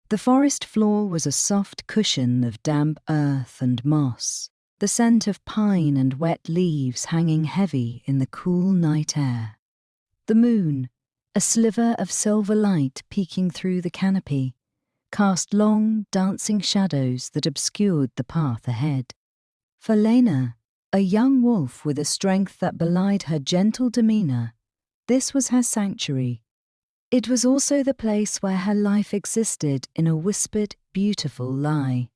The forest floor was a soft cushion of damp earth and moss, the scent of pine and wet leaves hanging heavy in the cool night air. The moon, a sliver of silver light peeking through the canopy, cast long, dancing shadows that obscured the path ahead. For Lena, a young wolf with a strength that belied her gentle demeanour, this was her sanctuary. It was also the place where her life existed in a whispered, beautiful lie.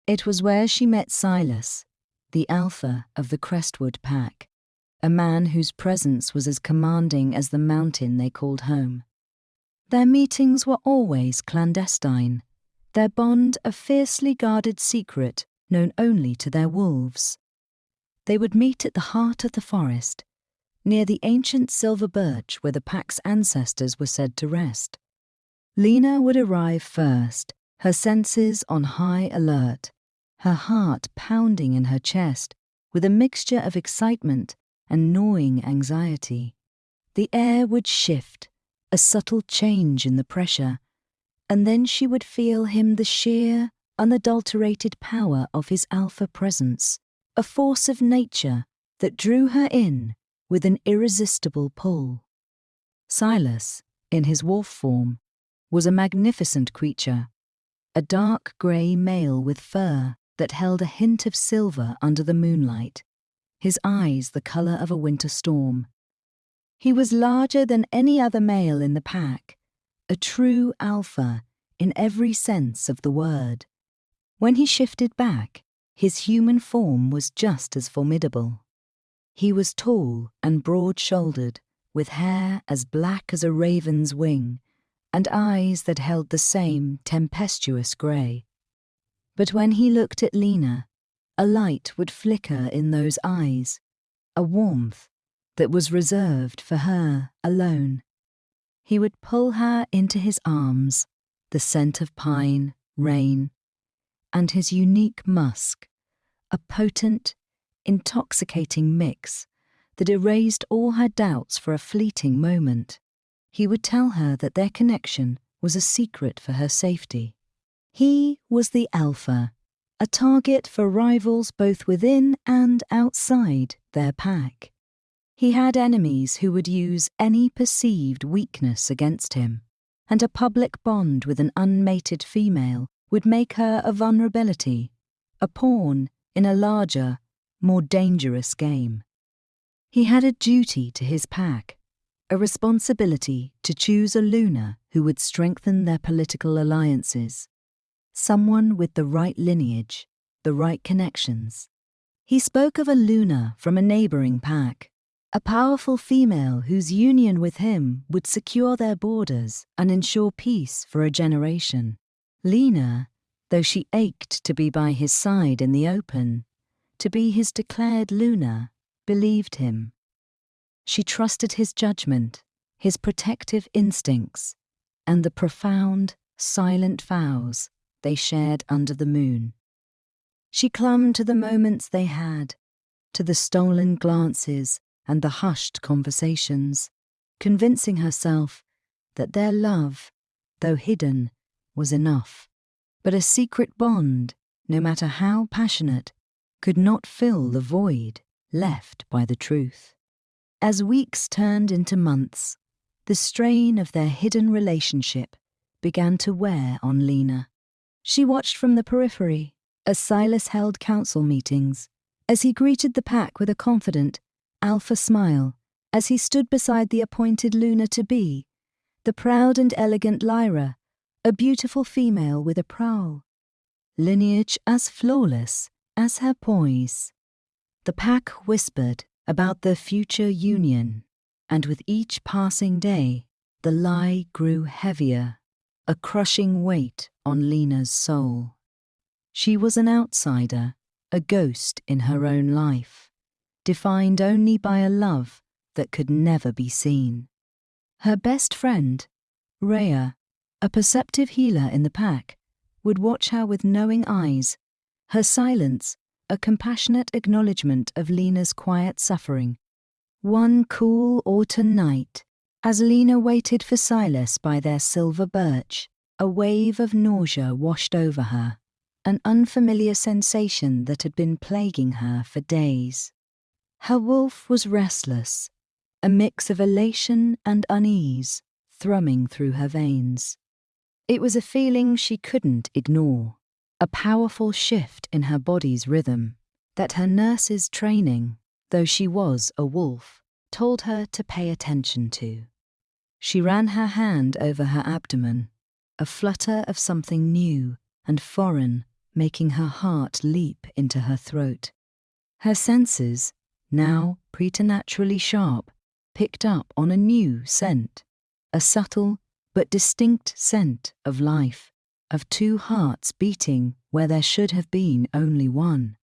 It was where she met Silas, the alpha of the Crestwood pack, a man whose presence was as commanding as the mountain they called home. Their meetings were always clandestine, their bond a fiercely guarded secret known only to their wolves. They would meet at the heart of the forest, near the ancient silver birch where the pack's ancestors were said to rest. Lena would arrive first, her senses on high alert, her heart pounding in her chest with a mixture of excitement and gnawing anxiety. The air would shift, a subtle change in the pressure, and then she would feel him the sheer, unadulterated power of his alpha presence, a force of nature that drew her in with an irresistible pull. Silas, in his wolf form, was a magnificent creature, a dark grey male with fur that held a hint of silver under the moonlight, his eyes the colour of a winter storm. He was larger than any other male in the pack, a true alpha in every sense of the word. When he shifted back, his human form was just as formidable. He was tall and broad-shouldered, with hair as black as a raven's wing, and eyes that held the same tempestuous grey. But when he looked at Lena, a light would flicker in those eyes, a warmth that was reserved for her alone. He would pull her into his arms, the scent of pine, rain, and his unique musk, a potent, intoxicating mix that erased all her doubts for a fleeting moment. He would tell her that their connection was a secret for her safety. He was the alpha, a target for rivals both within and outside their pack. He had enemies who would use any perceived weakness against him, and a public bond with an unmated female would make her a vulnerability, a pawn in a larger, more dangerous game. He had a duty to his pack, a responsibility to choose a Luna who would strengthen their political alliances, someone with the right lineage, the right connections. He spoke of a Luna from a neighbouring pack, a powerful female whose union with him would secure their borders and ensure peace for a generation. Lena, though she ached to be by his side in the open, to be his declared Luna, believed him. She trusted his judgment, his protective instincts, and the profound, silent vows they shared under the moon. She clung to the moments they had, to the stolen glances and the hushed conversations, convincing herself that their love, though hidden, was enough. But a secret bond, no matter how passionate, could not fill the void left by the truth. As weeks turned into months, the strain of their hidden relationship began to wear on Lena. She watched from the periphery as Silas held council meetings, as he greeted the pack with a confident, alpha smile, as he stood beside the appointed Luna-to-be, the proud and elegant Lyra, a beautiful female with a prowl, lineage as flawless as her poise. The pack whispered about their future union, and with each passing day, the lie grew heavier, a crushing weight on Lena's soul. She was an outsider, a ghost in her own life, defined only by a love that could never be seen. Her best friend, Heir, a perceptive healer in the pack, would watch her with knowing eyes, her silence a compassionate acknowledgement of Lena's quiet suffering. One cool autumn night, as Lena waited for Silas by their silver birch, A wave of nausea washed over her, an unfamiliar sensation that had been plaguing her for days. Her wolf was restless, a mix of elation and unease thrumming through her veins. It was a feeling she couldn't ignore, a powerful shift in her body's rhythm that her nurse's training, though she was a wolf, told her to pay attention to. She ran her hand over her abdomen, a flutter of something new and foreign making her heart leap into her throat. Her senses, now preternaturally sharp, picked up on a new scent, a subtle but distinct scent of life, of two hearts beating where there should have been only one.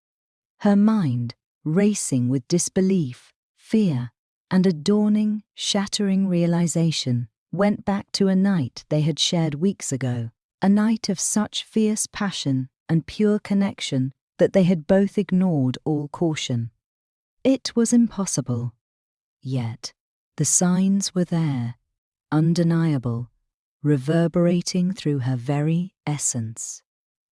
Her mind, racing with disbelief, fear, and a dawning, shattering realization, went back to a night they had shared weeks ago, a night of such fierce passion and pure connection that they had both ignored all caution. It was impossible. Yet, the signs were there, undeniable, reverberating through her very essence.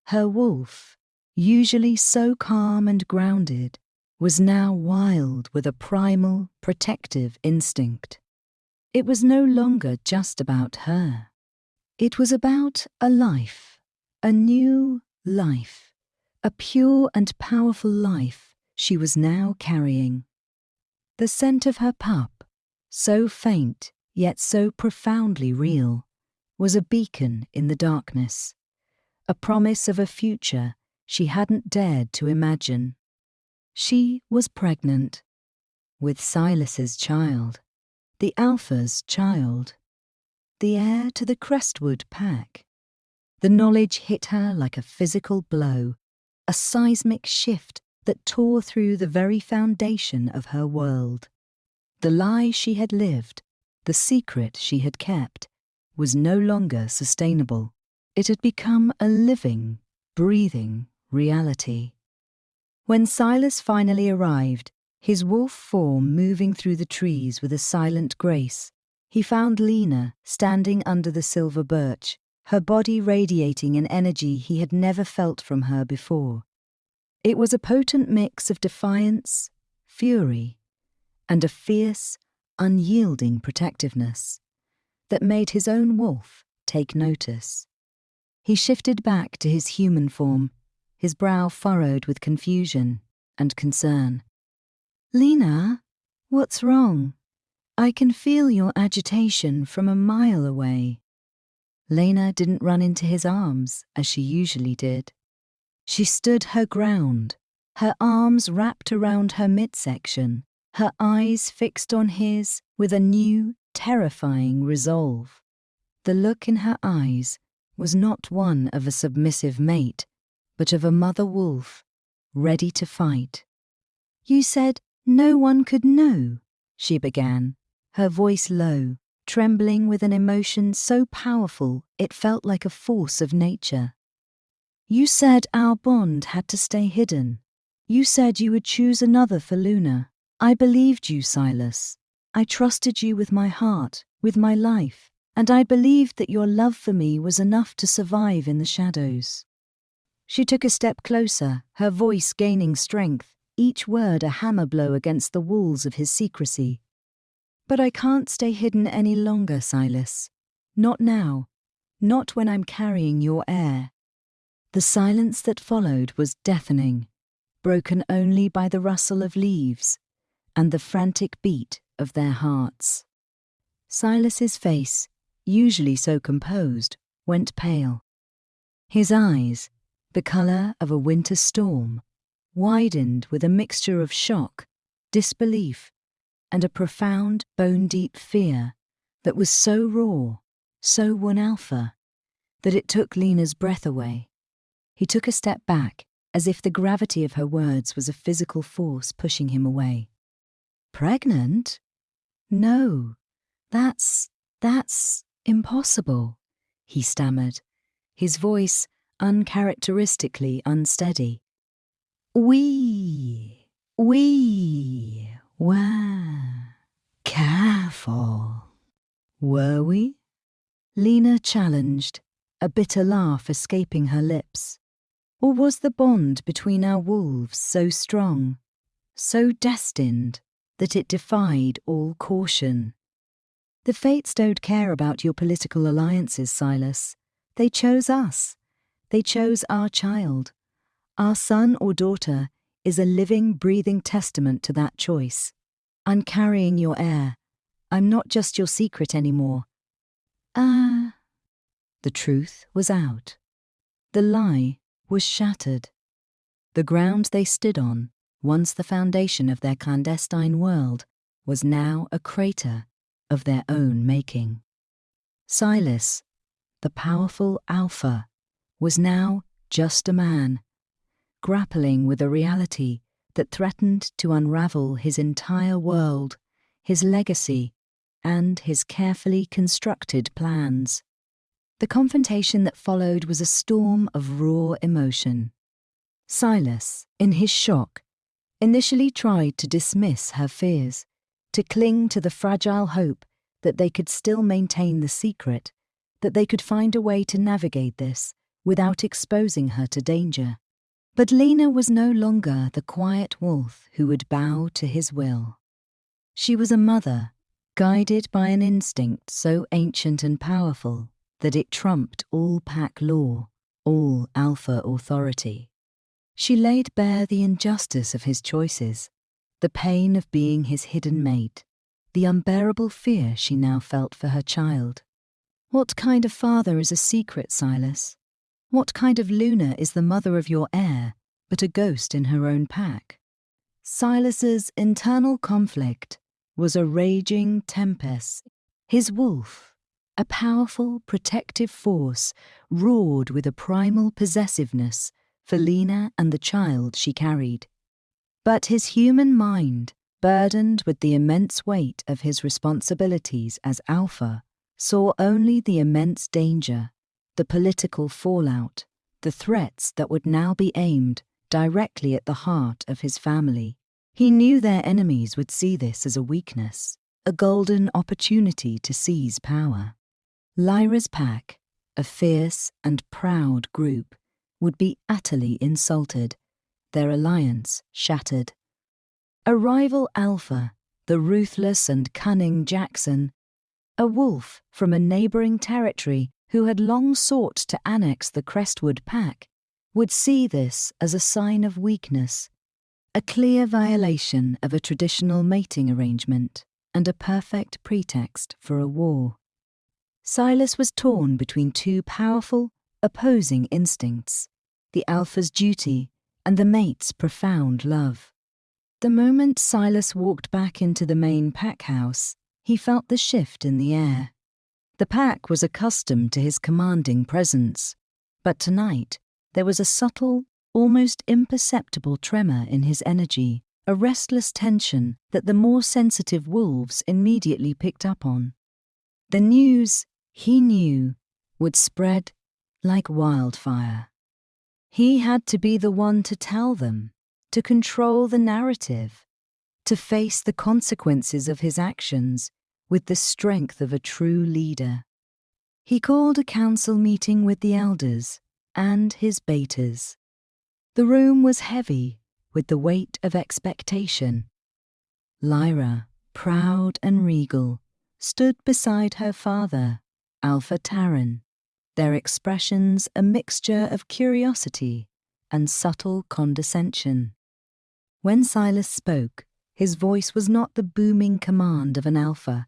Her wolf, usually so calm and grounded, was now wild with a primal, protective instinct. It was no longer just about her. It was about a life, a new life, a pure and powerful life she was now carrying. The scent of her pup, so faint yet so profoundly real, was a beacon in the darkness, a promise of a future she hadn't dared to imagine. She was pregnant, with Silas's child, the Alpha's child, the heir to the Crestwood pack. The knowledge hit her like a physical blow, a seismic shift that tore through the very foundation of her world. The lie she had lived, the secret she had kept, was no longer sustainable. It had become a living, breathing reality. When Silas finally arrived, his wolf form moving through the trees with a silent grace, he found Lena standing under the silver birch, her body radiating an energy he had never felt from her before. It was a potent mix of defiance, fury, and a fierce, unyielding protectiveness that made his own wolf take notice. He shifted back to his human form, his brow furrowed with confusion and concern. "Lena, what's wrong? I can feel your agitation from a mile away." Lena didn't run into his arms as she usually did. She stood her ground, her arms wrapped around her midsection, her eyes fixed on his with a new, terrifying resolve. The look in her eyes was not one of a submissive mate, but of a mother wolf, ready to fight. "You said no one could know," she began, her voice low, trembling with an emotion so powerful it felt like a force of nature. "You said our bond had to stay hidden. You said you would choose another for Luna. I believed you, Silas. I trusted you with my heart, with my life, and I believed that your love for me was enough to survive in the shadows." She took a step closer, her voice gaining strength, each word a hammer blow against the walls of his secrecy. "But I can't stay hidden any longer, Silas. Not now. Not when I'm carrying your heir." The silence that followed was deafening, broken only by the rustle of leaves and the frantic beat of their hearts. Silas's face, usually so composed, went pale. His eyes, the colour of a winter storm, widened with a mixture of shock, disbelief, and a profound, bone-deep fear that was so raw, so one-alpha, that it took Lena's breath away. He took a step back, as if the gravity of her words was a physical force pushing him away. "Pregnant? No, that's impossible," he stammered, his voice uncharacteristically unsteady. We were careful." "Were we?" Lena challenged, a bitter laugh escaping her lips? Or was the bond between our wolves so strong, so destined, that it defied all caution? The fates don't care about your political alliances, Silas. They chose us. They chose our child. Our son or daughter is a living, breathing testament to that choice. I'm carrying your heir. I'm not just your secret anymore. The truth was out. The lie was shattered. The ground they stood on, once the foundation of their clandestine world, was now a crater of their own making. Silas, the powerful alpha, was now just a man, grappling with a reality that threatened to unravel his entire world, his legacy, and his carefully constructed plans. The confrontation that followed was a storm of raw emotion. Silas, in his shock, initially tried to dismiss her fears, to cling to the fragile hope that they could still maintain the secret, that they could find a way to navigate this without exposing her to danger. But Lena was no longer the quiet wolf who would bow to his will. She was a mother, guided by an instinct so ancient and powerful that it trumped all pack law, all alpha authority. She laid bare the injustice of his choices, the pain of being his hidden mate, the unbearable fear she now felt for her child. What kind of father is a secret, Silas? What kind of Luna is the mother of your heir, but a ghost in her own pack? Silas's internal conflict was a raging tempest. His wolf, a powerful protective force, roared with a primal possessiveness for Lena and the child she carried. But his human mind, burdened with the immense weight of his responsibilities as alpha, saw only the immense danger, the political fallout, the threats that would now be aimed directly at the heart of his family. He knew their enemies would see this as a weakness, a golden opportunity to seize power. Lyra's pack, a fierce and proud group, would be utterly insulted, their alliance shattered. A rival alpha, the ruthless and cunning Jackson, a wolf from a neighbouring territory who had long sought to annex the Crestwood pack, would see this as a sign of weakness, a clear violation of a traditional mating arrangement, and a perfect pretext for a war. Silas was torn between two powerful, opposing instincts, the alpha's duty and the mate's profound love. The moment Silas walked back into the main pack house, he felt the shift in the air. The pack was accustomed to his commanding presence, but tonight there was a subtle, almost imperceptible tremor in his energy, a restless tension that the more sensitive wolves immediately picked up on. The news, he knew, would spread like wildfire. He had to be the one to tell them, to control the narrative, to face the consequences of his actions with the strength of a true leader. He called a council meeting with the elders and his betas. The room was heavy with the weight of expectation. Lyra, proud and regal, stood beside her father, Alpha Taran, their expressions a mixture of curiosity and subtle condescension. When Silas spoke, his voice was not the booming command of an alpha,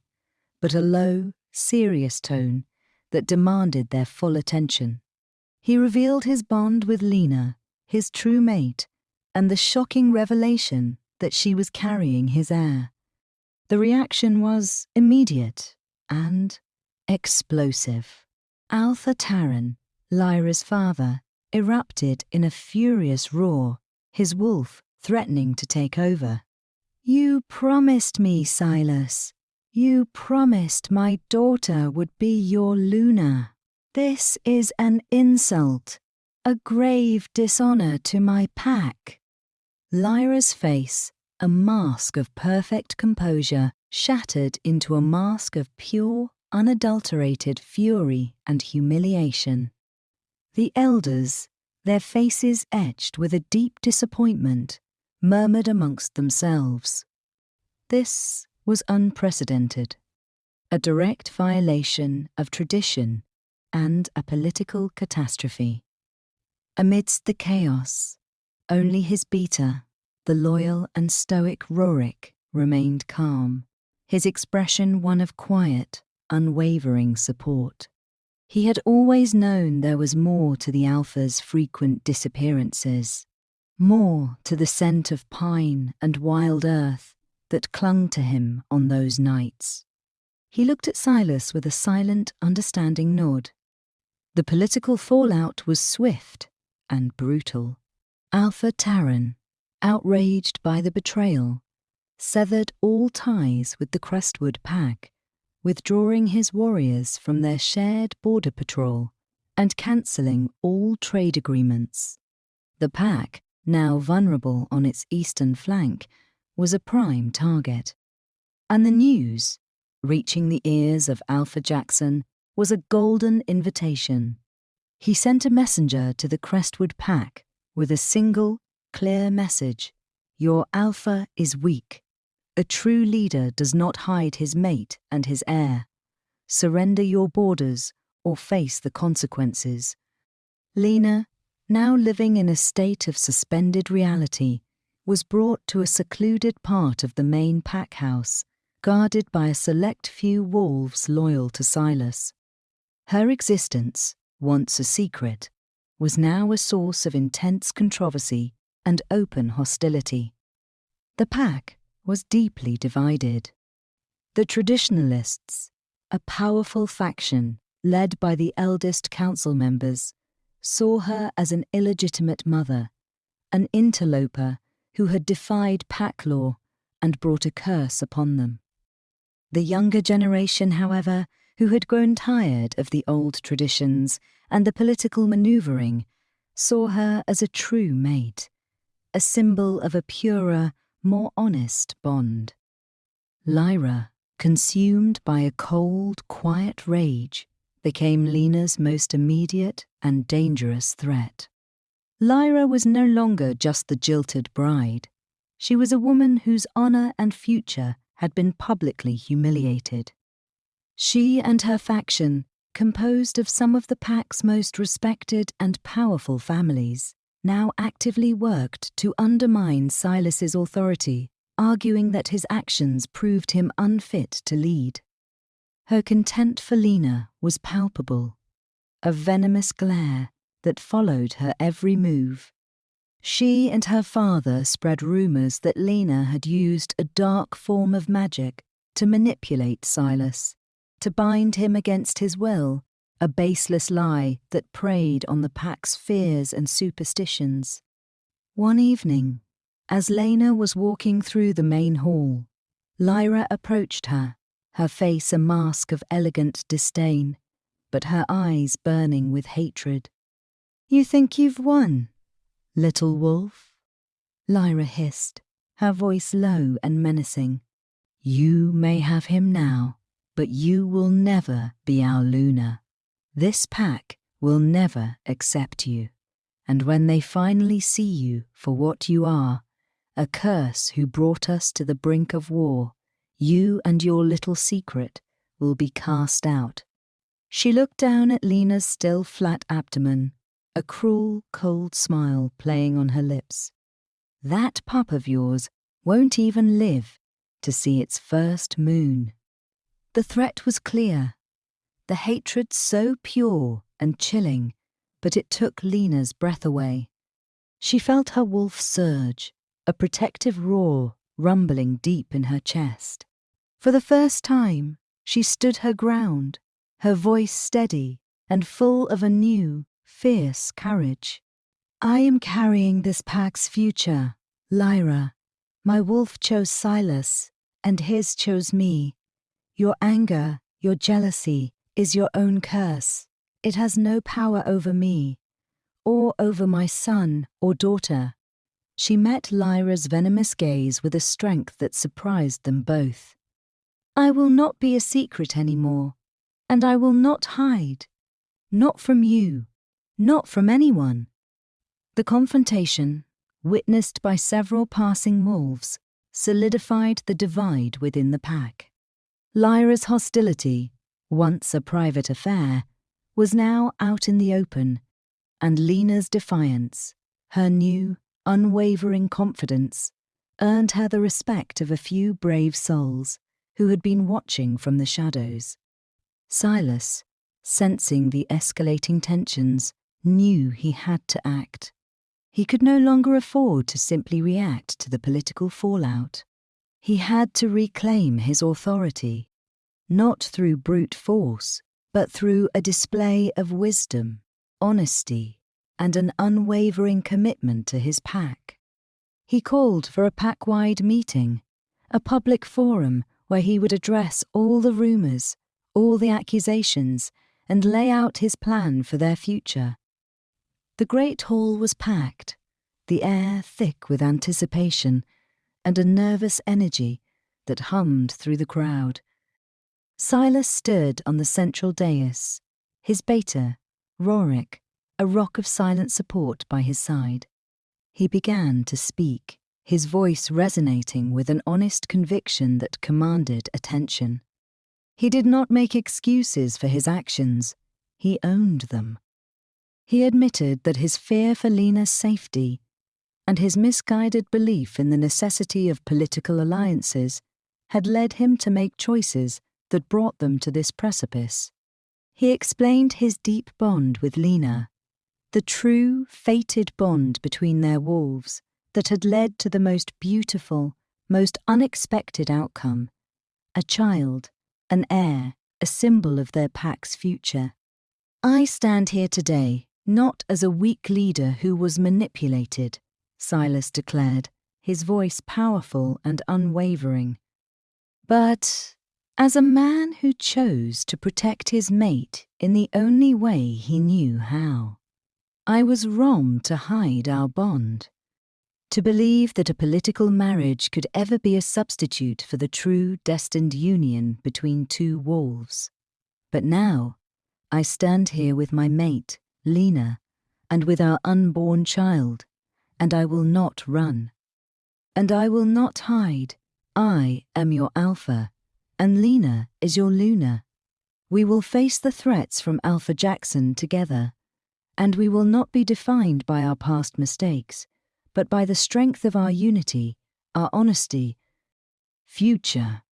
but a low, serious tone that demanded their full attention. He revealed his bond with Lena, his true mate, and the shocking revelation that she was carrying his heir. The reaction was immediate and explosive. Alpha Taran, Lyra's father, erupted in a furious roar, his wolf threatening to take over. "You promised me, Silas. You promised my daughter would be your Luna. This is an insult, a grave dishonor to my pack." Lyra's face, a mask of perfect composure, shattered into a mask of pure, unadulterated fury and humiliation. The elders, their faces etched with a deep disappointment, murmured amongst themselves. This was unprecedented, a direct violation of tradition and a political catastrophe. Amidst the chaos, only his beater, the loyal and stoic Rorik, remained calm, his expression one of quiet, unwavering support. He had always known there was more to the Alpha's frequent disappearances, more to the scent of pine and wild earth that clung to him on those nights. He looked at Silas with a silent, understanding nod. The political fallout was swift and brutal. Alpha Terran, outraged by the betrayal, severed all ties with the Crestwood pack, withdrawing his warriors from their shared border patrol and cancelling all trade agreements. The pack, now vulnerable on its eastern flank, was a prime target. And the news, reaching the ears of Alpha Jackson, was a golden invitation. He sent a messenger to the Crestwood pack with a single, clear message: "Your Alpha is weak. A true leader does not hide his mate and his heir. Surrender your borders or face the consequences." Lena, now living in a state of suspended reality, was brought to a secluded part of the main pack house, guarded by a select few wolves loyal to Silas. Her existence, once a secret, was now a source of intense controversy and open hostility. The pack was deeply divided. The traditionalists, a powerful faction led by the eldest council members, saw her as an illegitimate mother, an interloper who had defied pack law and brought a curse upon them. The younger generation, however, who had grown tired of the old traditions and the political manoeuvring, saw her as a true mate, a symbol of a purer, more honest bond. Lyra, consumed by a cold, quiet rage, became Lena's most immediate and dangerous threat. Lyra was no longer just the jilted bride. She was a woman whose honour and future had been publicly humiliated. She and her faction, composed of some of the pack's most respected and powerful families, now actively worked to undermine Silas's authority, arguing that his actions proved him unfit to lead. Her contempt for Lena was palpable, a venomous glare that followed her every move. She and her father spread rumours that Lena had used a dark form of magic to manipulate Silas, to bind him against his will, a baseless lie that preyed on the pack's fears and superstitions. One evening, as Lena was walking through the main hall, Lyra approached her, her face a mask of elegant disdain, but her eyes burning with hatred. "You think you've won, little wolf?" Lyra hissed, her voice low and menacing. "You may have him now, but you will never be our Luna. This pack will never accept you, and when they finally see you for what you are, a curse who brought us to the brink of war, you and your little secret will be cast out." She looked down at Lena's still flat abdomen, a cruel, cold smile playing on her lips. "That pup of yours won't even live to see its first moon." The threat was clear, the hatred so pure and chilling, but it took Lena's breath away. She felt her wolf surge, a protective roar rumbling deep in her chest. For the first time, she stood her ground, her voice steady and full of a new, fierce courage. "I am carrying this pack's future, Lyra. My wolf chose Silas, and his chose me. Your anger, your jealousy, is your own curse. It has no power over me, or over my son or daughter." She met Lyra's venomous gaze with a strength that surprised them both. "I will not be a secret anymore, and I will not hide. Not from you. not from anyone. The confrontation, witnessed by several passing wolves, solidified the divide within the pack. Lyra's hostility, once a private affair, was now out in the open, and Lena's defiance, her new, unwavering confidence, earned her the respect of a few brave souls who had been watching from the shadows. Silas, sensing the escalating tensions, knew he had to act. He could no longer afford to simply react to the political fallout. He had to reclaim his authority, not through brute force, but through a display of wisdom, honesty, and an unwavering commitment to his pack. He called for a pack-wide meeting, a public forum where he would address all the rumours, all the accusations, and lay out his plan for their future. The great hall was packed, the air thick with anticipation and a nervous energy that hummed through the crowd. Silas stood on the central dais, his beta, Rorik, a rock of silent support by his side. He began to speak, his voice resonating with an honest conviction that commanded attention. He did not make excuses for his actions, he owned them. He admitted that his fear for Lena's safety and his misguided belief in the necessity of political alliances had led him to make choices that brought them to this precipice. He explained his deep bond with Lena, the true, fated bond between their wolves that had led to the most beautiful, most unexpected outcome, a child, an heir, a symbol of their pack's future. I stand here today not as a weak leader who was manipulated, Silas declared, his voice powerful and unwavering, but as a man who chose to protect his mate in the only way he knew how. I was wrong to hide our bond, to believe that a political marriage could ever be a substitute for the true destined union between two wolves. But now, I stand here with my mate, Lena, and with our unborn child, and I will not run. And I will not hide. I am your Alpha, and Lena is your Luna. We will face the threats from Alpha Jackson together, and we will not be defined by our past mistakes, but by the strength of our unity, our honesty. Future.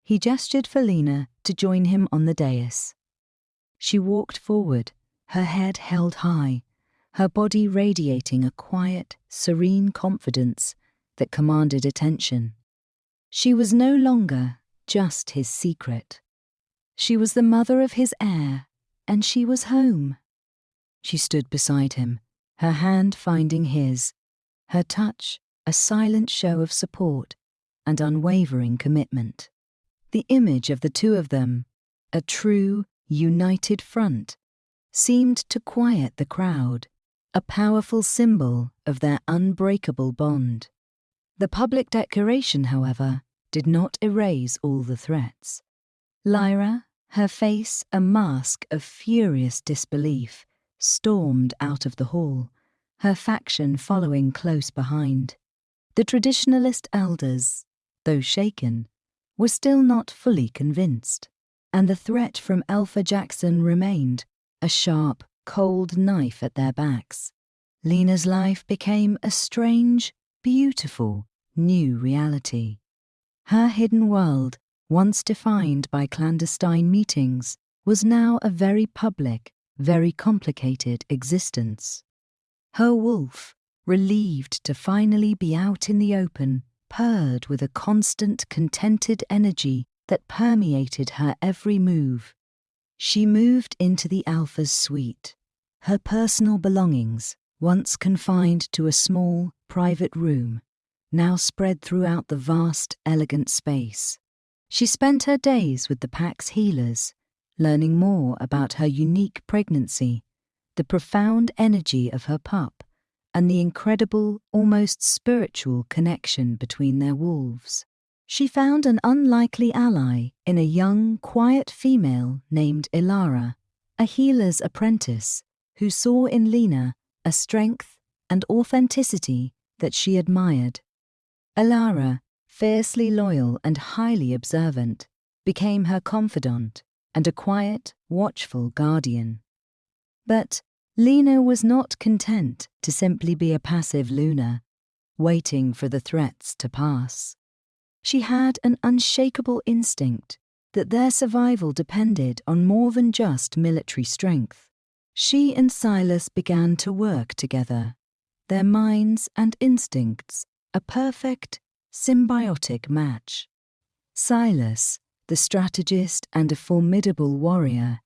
He gestured for Lena to join him on the dais. She walked forward, her head held high, her body radiating a quiet, serene confidence that commanded attention. She was no longer just his secret. She was the mother of his heir, and she was home. She stood beside him, her hand finding his, her touch a silent show of support and unwavering commitment. The image of the two of them, a true, united front, seemed to quiet the crowd, a powerful symbol of their unbreakable bond. The public declaration, however, did not erase all the threats. Lyra, her face a mask of furious disbelief, stormed out of the hall, her faction following close behind. The traditionalist elders, though shaken, were still not fully convinced, and the threat from Alpha Jackson remained, a sharp, cold knife at their backs. Lena's life became a strange, beautiful, new reality. Her hidden world, once defined by clandestine meetings, was now a very public, very complicated existence. Her wolf, relieved to finally be out in the open, purred with a constant, contented energy that permeated her every move. She moved into the Alpha's suite, her personal belongings, once confined to a small, private room, now spread throughout the vast, elegant space. She spent her days with the pack's healers, learning more about her unique pregnancy, the profound energy of her pup, and the incredible, almost spiritual connection between their wolves. She found an unlikely ally in a young, quiet female named Lyra, a healer's apprentice, who saw in Lena a strength and authenticity that she admired. Lyra, fiercely loyal and highly observant, became her confidant and a quiet, watchful guardian. But Lena was not content to simply be a passive Luna, waiting for the threats to pass. She had an unshakable instinct that their survival depended on more than just military strength. She and Silas began to work together, their minds and instincts a perfect, symbiotic match. Silas, the strategist and a formidable warrior,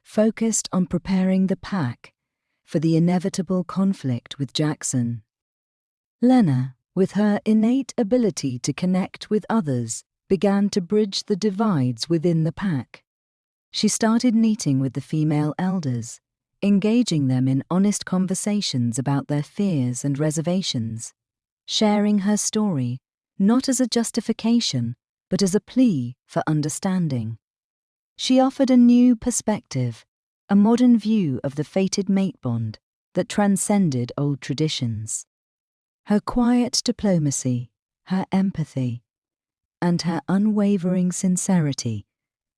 focused on preparing the pack for the inevitable conflict with Jackson. Lena, with her innate ability to connect with others, began to bridge the divides within the pack. She started meeting with the female elders, engaging them in honest conversations about their fears and reservations, sharing her story not as a justification but as a plea for understanding. She offered a new perspective, a modern view of the fated mate bond that transcended old traditions. Her quiet diplomacy, her empathy, and her unwavering sincerity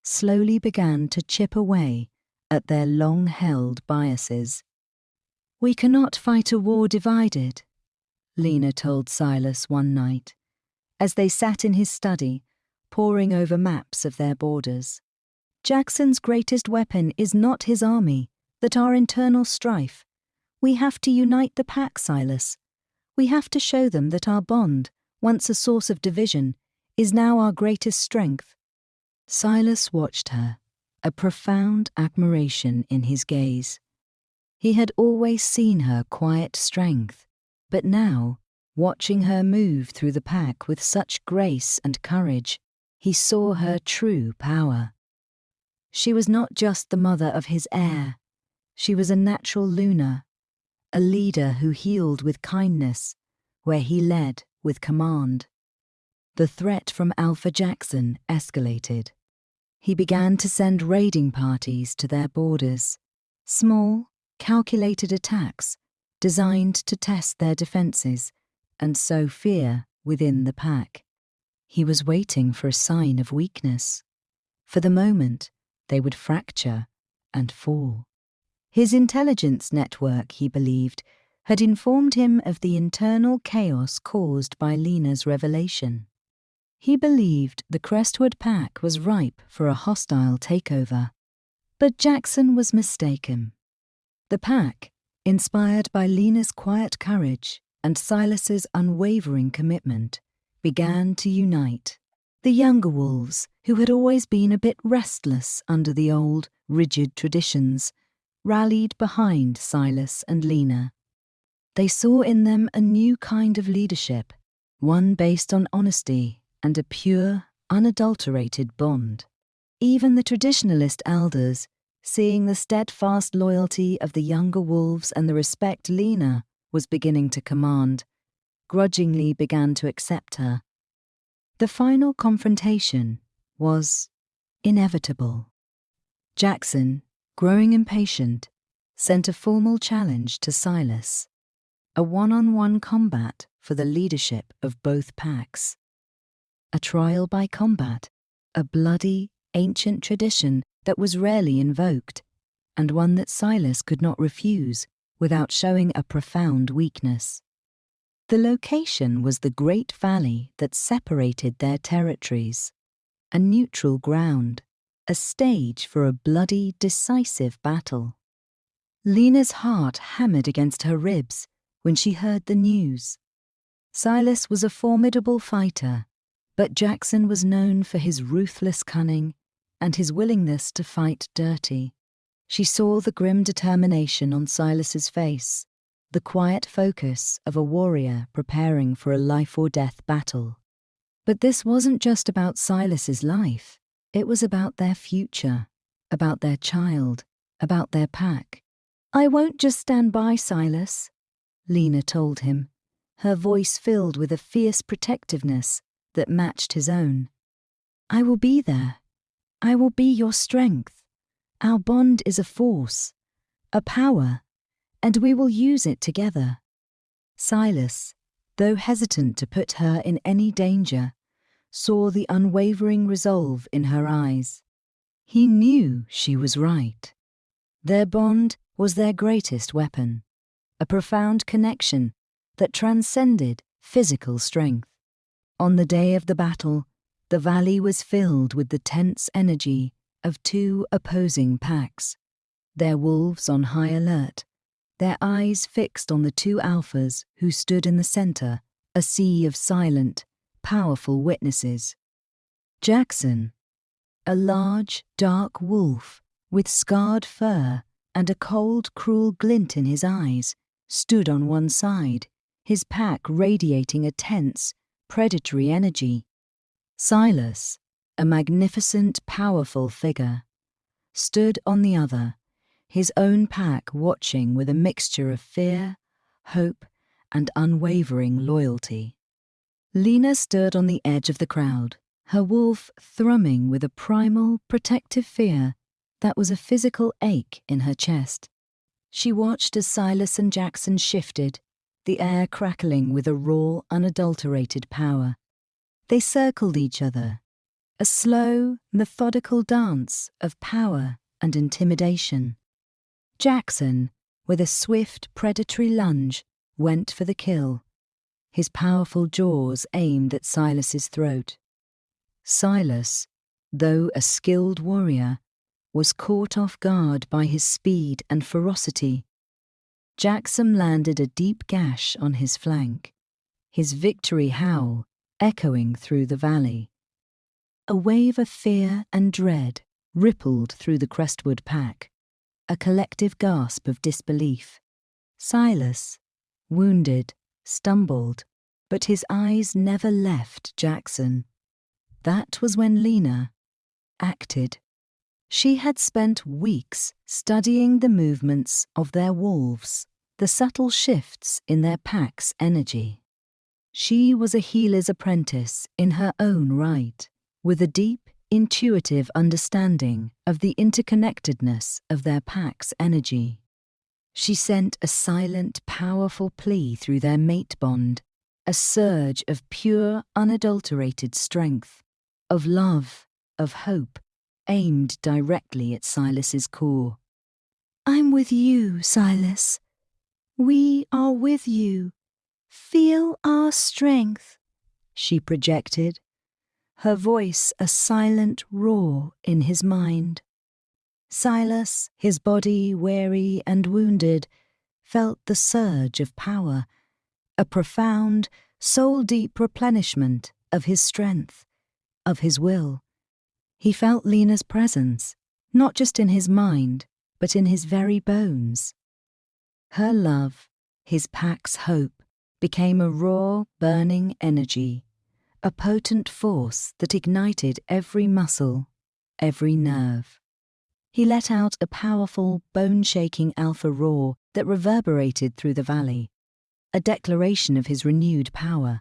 slowly began to chip away at their long-held biases. "We cannot fight a war divided," Lena told Silas one night, as they sat in his study, poring over maps of their borders. "Jackson's greatest weapon is not his army, but our internal strife. We have to unite the pack, Silas. We have to show them that our bond, once a source of division, is now our greatest strength." Silas watched her, a profound admiration in his gaze. He had always seen her quiet strength, but now, watching her move through the pack with such grace and courage, he saw her true power. She was not just the mother of his heir. She was a natural Luna, a leader who healed with kindness, where he led with command. The threat from Alpha Jackson escalated. He began to send raiding parties to their borders, small, calculated attacks designed to test their defenses and sow fear within the pack. He was waiting for a sign of weakness, for the moment they would fracture and fall. His intelligence network, he believed, had informed him of the internal chaos caused by Lena's revelation. He believed the Crestwood pack was ripe for a hostile takeover. But Jackson was mistaken. The pack, inspired by Lena's quiet courage and Silas's unwavering commitment, began to unite. The younger wolves, who had always been a bit restless under the old, rigid traditions, rallied behind Silas and Lena. They saw in them a new kind of leadership, one based on honesty and a pure, unadulterated bond. Even the traditionalist elders, seeing the steadfast loyalty of the younger wolves and the respect Lena was beginning to command, grudgingly began to accept her. The final confrontation was inevitable. Jackson, growing impatient, sent a formal challenge to Silas, a one-on-one combat for the leadership of both packs. A trial by combat, a bloody, ancient tradition that was rarely invoked, and one that Silas could not refuse without showing a profound weakness. The location was the great valley that separated their territories, a neutral ground, a stage for a bloody, decisive battle. Lena's heart hammered against her ribs when she heard the news. Silas was a formidable fighter, but Jackson was known for his ruthless cunning and his willingness to fight dirty. She saw the grim determination on Silas's face, the quiet focus of a warrior preparing for a life-or-death battle. But this wasn't just about Silas's life. It was about their future, about their child, about their pack. "I won't just stand by, Silas," Lena told him, her voice filled with a fierce protectiveness that matched his own. "I will be there. I will be your strength. Our bond is a force, a power and we will use it together. Silas, though hesitant to put her in any danger, saw the unwavering resolve in her eyes. He knew she was right. Their bond was their greatest weapon, a profound connection that transcended physical strength. On the day of the battle, the valley was filled with the tense energy of two opposing packs, their wolves on high alert, their eyes fixed on the two alphas who stood in the center, a sea of silent, powerful witnesses. Jackson, a large, dark wolf with scarred fur and a cold, cruel glint in his eyes, stood on one side, his pack radiating a tense, predatory energy. Silas, a magnificent, powerful figure, stood on the other, his own pack watching with a mixture of fear, hope, and unwavering loyalty. Lena stood on the edge of the crowd, her wolf thrumming with a primal, protective fear that was a physical ache in her chest. She watched as Silas and Jackson shifted, the air crackling with a raw, unadulterated power. They circled each other, a slow, methodical dance of power and intimidation. Jackson, with a swift, predatory lunge, went for the kill, his powerful jaws aimed at Silas's throat. Silas, though a skilled warrior, was caught off guard by his speed and ferocity. Jackson landed a deep gash on his flank, his victory howl echoing through the valley. A wave of fear and dread rippled through the Crestwood pack, a collective gasp of disbelief. Silas, wounded, stumbled, but his eyes never left Jackson. That was when Lena acted. She had spent weeks studying the movements of their wolves, the subtle shifts in their pack's energy. She was a healer's apprentice in her own right, with a deep, intuitive understanding of the interconnectedness of their pack's energy. She sent a silent, powerful plea through their mate bond, a surge of pure, unadulterated strength, of love, of hope, aimed directly at Silas's core. "I'm with you, Silas. We are with you. Feel our strength," she projected, her voice a silent roar in his mind. Silas, his body weary and wounded, felt the surge of power, a profound, soul-deep replenishment of his strength, of his will. He felt Lena's presence, not just in his mind, but in his very bones. Her love, his pack's hope, became a raw, burning energy, a potent force that ignited every muscle, every nerve. He let out a powerful, bone-shaking alpha roar that reverberated through the valley, a declaration of his renewed power.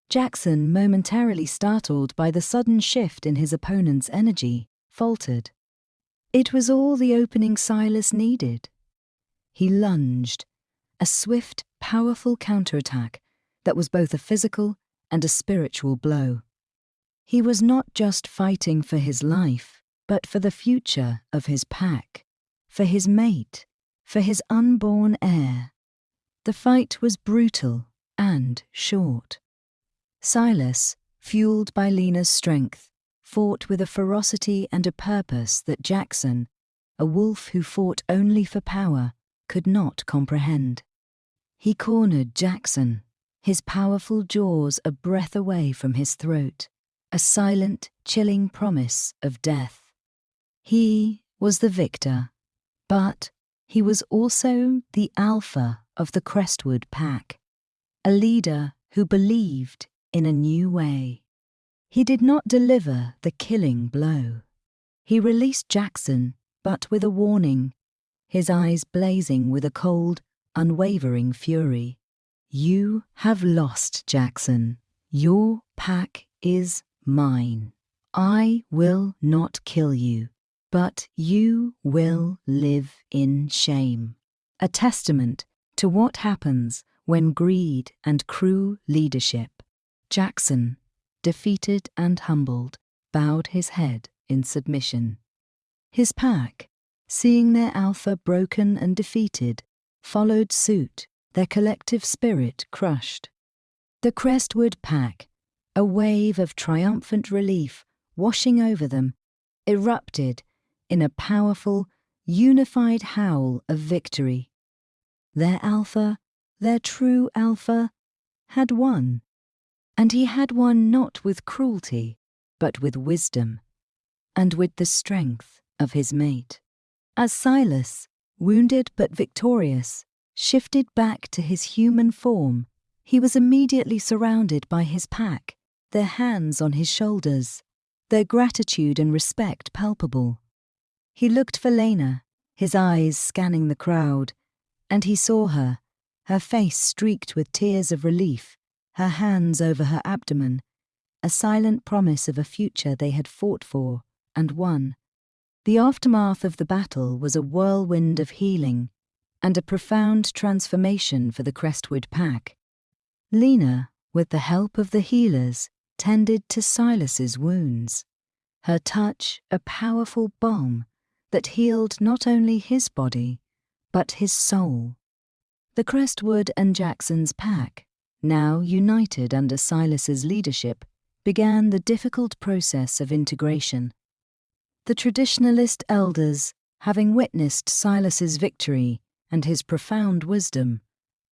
Jackson, momentarily startled by the sudden shift in his opponent's energy, faltered. It was all the opening Silas needed. He lunged, a swift, powerful counterattack that was both a physical and a spiritual blow. He was not just fighting for his life, but for the future of his pack, for his mate, for his unborn heir. The fight was brutal and short. Silas, fueled by Lena's strength, fought with a ferocity and a purpose that Jackson, a wolf who fought only for power, could not comprehend. He cornered Jackson, his powerful jaws a breath away from his throat, a silent, chilling promise of death. He was the victor, but he was also the alpha of the Crestwood pack, a leader who believed in a new way. He did not deliver the killing blow. He released Jackson, but with a warning, his eyes blazing with a cold, unwavering fury. "You have lost, Jackson. Your pack is mine. I will not kill you, but you will live in shame." a testament to what happens when greed and cruel leadership. Jackson, defeated and humbled, bowed his head in submission. His pack, seeing their alpha broken and defeated, followed suit, their collective spirit crushed. The Crestwood pack, a wave of triumphant relief washing over them, erupted in a powerful, unified howl of victory. Their alpha, their true alpha, had won. And he had won not with cruelty, but with wisdom, and with the strength of his mate. As Silas, wounded but victorious, shifted back to his human form, he was immediately surrounded by his pack, their hands on his shoulders, their gratitude and respect palpable. He looked for Lena, his eyes scanning the crowd, and he saw her, her face streaked with tears of relief, her hands over her abdomen, a silent promise of a future they had fought for and won. The aftermath of the battle was a whirlwind of healing and a profound transformation for the Crestwood pack. Lena, with the help of the healers, tended to Silas's wounds, her touch a powerful balm that healed not only his body, but his soul. The Crestwood and Jackson's pack, now united under Silas's leadership, began the difficult process of integration. The traditionalist elders, having witnessed Silas's victory and his profound wisdom,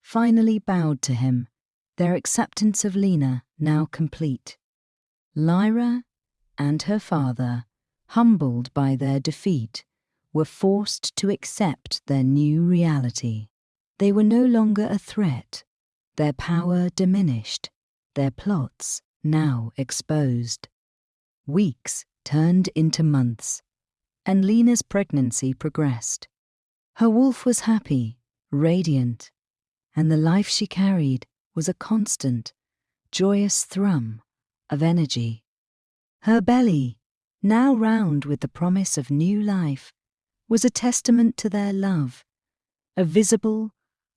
finally bowed to him, their acceptance of Lena now complete. Lyra and her father, humbled by their defeat, were forced to accept their new reality. They were no longer a threat, their power diminished, their plots now exposed. Weeks turned into months, and Lena's pregnancy progressed. Her wolf was happy, radiant, and the life she carried was a constant, joyous thrum of energy. Her belly, now round with the promise of new life, was a testament to their love, a visible,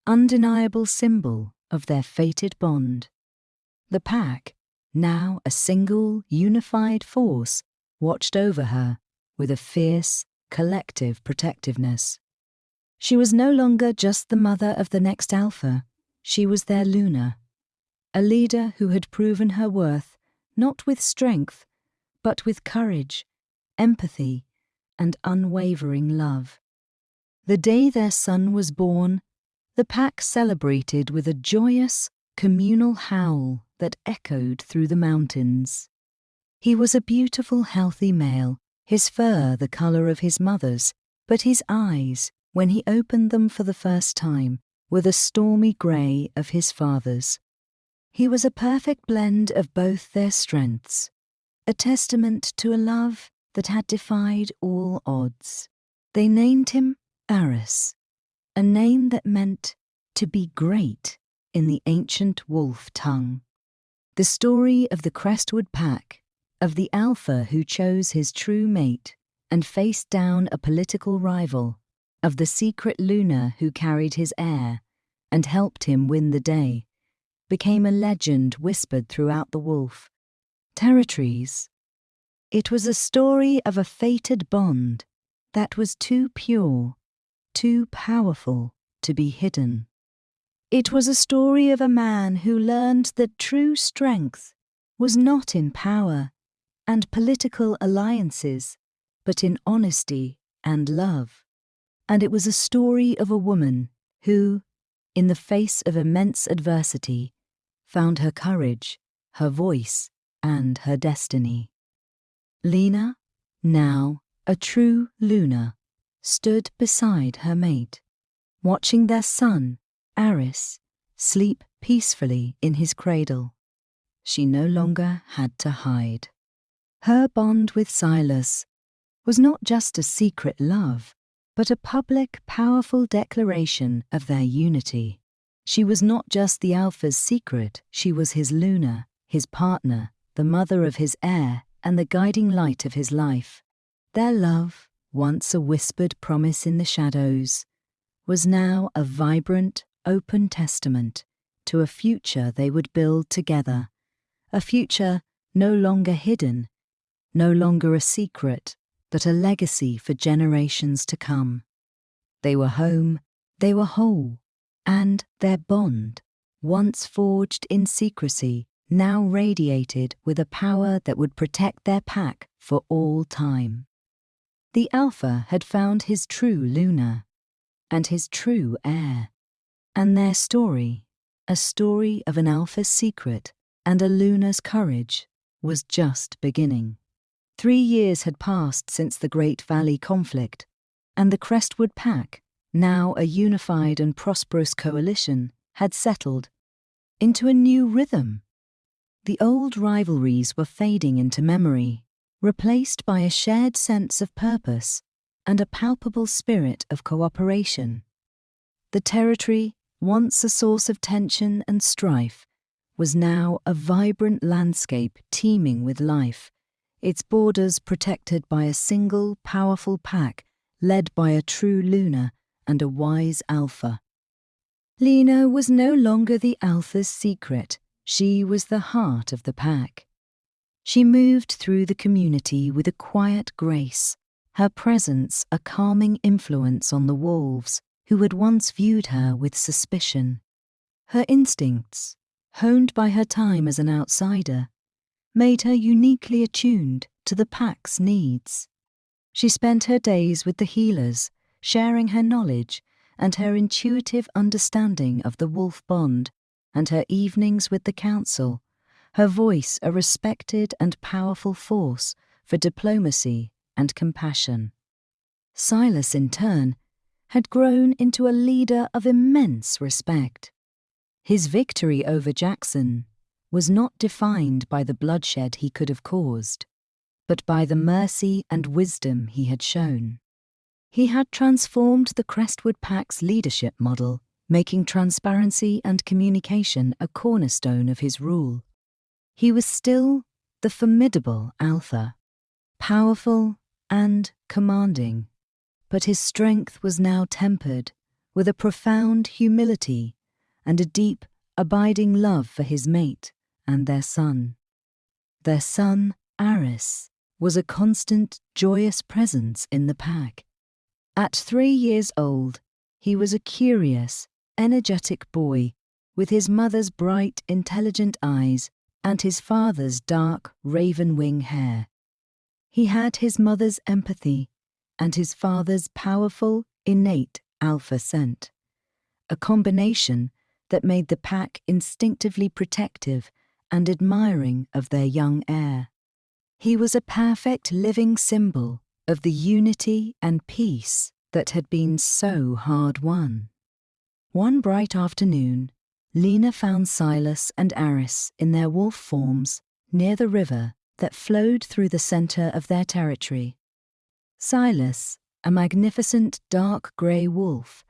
undeniable symbol of their fated bond. The pack, now a single, unified force, watched over her with a fierce, collective protectiveness. She was no longer just the mother of the next alpha, she was their Luna, a leader who had proven her worth not with strength, but with courage, empathy, and unwavering love. The day their son was born, the pack celebrated with a joyous, communal howl that echoed through the mountains. He was a beautiful, healthy male, his fur the colour of his mother's, but his eyes, when he opened them for the first time, were the stormy grey of his father's. He was a perfect blend of both their strengths, a testament to a love that had defied all odds. They named him Aris, a name that meant to be great in the ancient wolf tongue. The story of the Crestwood pack, of the alpha who chose his true mate and faced down a political rival, of the secret Luna who carried his heir and helped him win the day, became a legend whispered throughout the wolf territories. It was a story of a fated bond that was too pure, too powerful to be hidden. It was a story of a man who learned that true strength was not in power and political alliances, but in honesty and love. And it was a story of a woman who, in the face of immense adversity, found her courage, her voice, and her destiny. Lena, now a true Luna, stood beside her mate, watching their son, Aris, sleep peacefully in his cradle. She no longer had to hide. Her bond with Silas was not just a secret love, but a public, powerful declaration of their unity. She was not just the alpha's secret, she was his Luna, his partner, the mother of his heir, and the guiding light of his life. Their love, once a whispered promise in the shadows, was now a vibrant, open testament to a future they would build together, a future no longer hidden, no longer a secret, but a legacy for generations to come. They were home, they were whole, and their bond, once forged in secrecy, now radiated with a power that would protect their pack for all time. The Alpha had found his true Luna, and his true heir, and their story, a story of an Alpha's secret and a Luna's courage, was just beginning. 3 years had passed since the Great Valley conflict, and the Crestwood pack, now a unified and prosperous coalition, had settled into a new rhythm. The old rivalries were fading into memory, replaced by a shared sense of purpose and a palpable spirit of cooperation. The territory, once a source of tension and strife, was now a vibrant landscape teeming with life, its borders protected by a single powerful pack led by a true Luna and a wise Alpha. Lena was no longer the Alpha's secret, she was the heart of the pack. She moved through the community with a quiet grace, her presence a calming influence on the wolves who had once viewed her with suspicion. Her instincts, honed by her time as an outsider, made her uniquely attuned to the pack's needs. She spent her days with the healers, sharing her knowledge and her intuitive understanding of the wolf bond, and her evenings with the council, her voice a respected and powerful force for diplomacy and compassion. Silas, in turn, had grown into a leader of immense respect. His victory over Jackson was not defined by the bloodshed he could have caused, but by the mercy and wisdom he had shown. He had transformed the Crestwood pack's leadership model, making transparency and communication a cornerstone of his rule. He was still the formidable Alpha, powerful and commanding, but his strength was now tempered with a profound humility and a deep, abiding love for his mate and their son. Their son, Aris, was a constant, joyous presence in the pack. At 3 years old, he was a curious, energetic boy with his mother's bright, intelligent eyes and his father's dark, raven-wing hair. He had his mother's empathy and his father's powerful, innate alpha scent, a combination that made the pack instinctively protective and admiring of their young heir. He was a perfect living symbol of the unity and peace that had been so hard won. One bright afternoon, Lena found Silas and Aris in their wolf forms near the river that flowed through the centre of their territory. Silas, a magnificent dark grey wolf,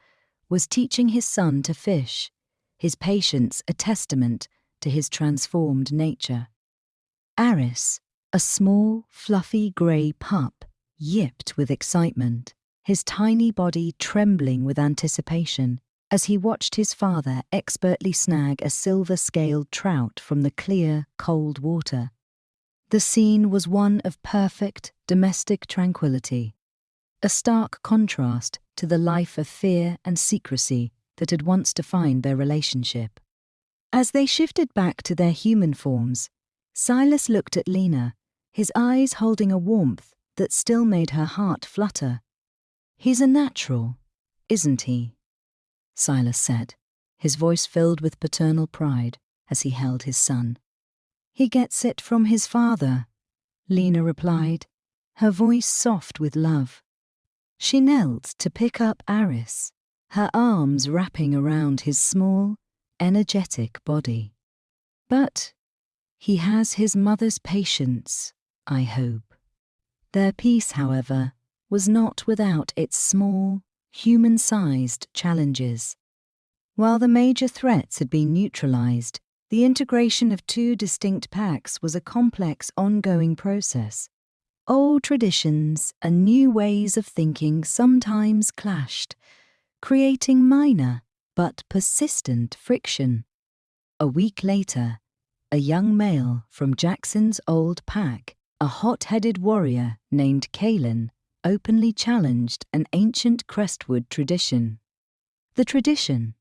was teaching his son to fish, his patience a testament to his transformed nature. Aris, a small, fluffy grey pup, yipped with excitement, his tiny body trembling with anticipation as he watched his father expertly snag a silver-scaled trout from the clear, cold water. The scene was one of perfect domestic tranquility, a stark contrast to the life of fear and secrecy that had once defined their relationship. As they shifted back to their human forms, Silas looked at Lena, his eyes holding a warmth that still made her heart flutter. "He's a natural, isn't he?" Silas said, his voice filled with paternal pride as he held his son. "He gets it from his father," Lena replied, her voice soft with love. She knelt to pick up Aris, her arms wrapping around his small, energetic body. "But he has his mother's patience, I hope." Their peace, however, was not without its small, human-sized challenges. While the major threats had been neutralized, the integration of 2 distinct packs was a complex, ongoing process. Old traditions and new ways of thinking sometimes clashed, creating minor but persistent friction. A week later, a young male from Jackson's old pack, a hot-headed warrior named Kalen, openly challenged an ancient Crestwood tradition. The tradition,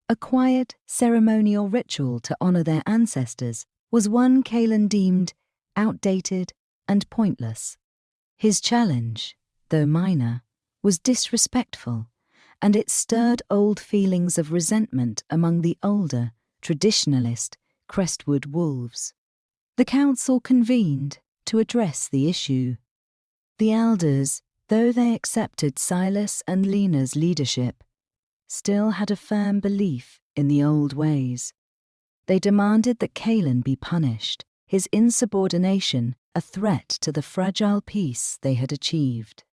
a quiet ceremonial ritual to honor their ancestors, was one Kalen deemed outdated and pointless. His challenge, though minor, was disrespectful, and it stirred old feelings of resentment among the older, traditionalist Crestwood wolves. The council convened to address the issue. The elders, though they accepted Silas and Lena's leadership, still had a firm belief in the old ways. They demanded that Kalen be punished, his insubordination a threat to the fragile peace they had achieved.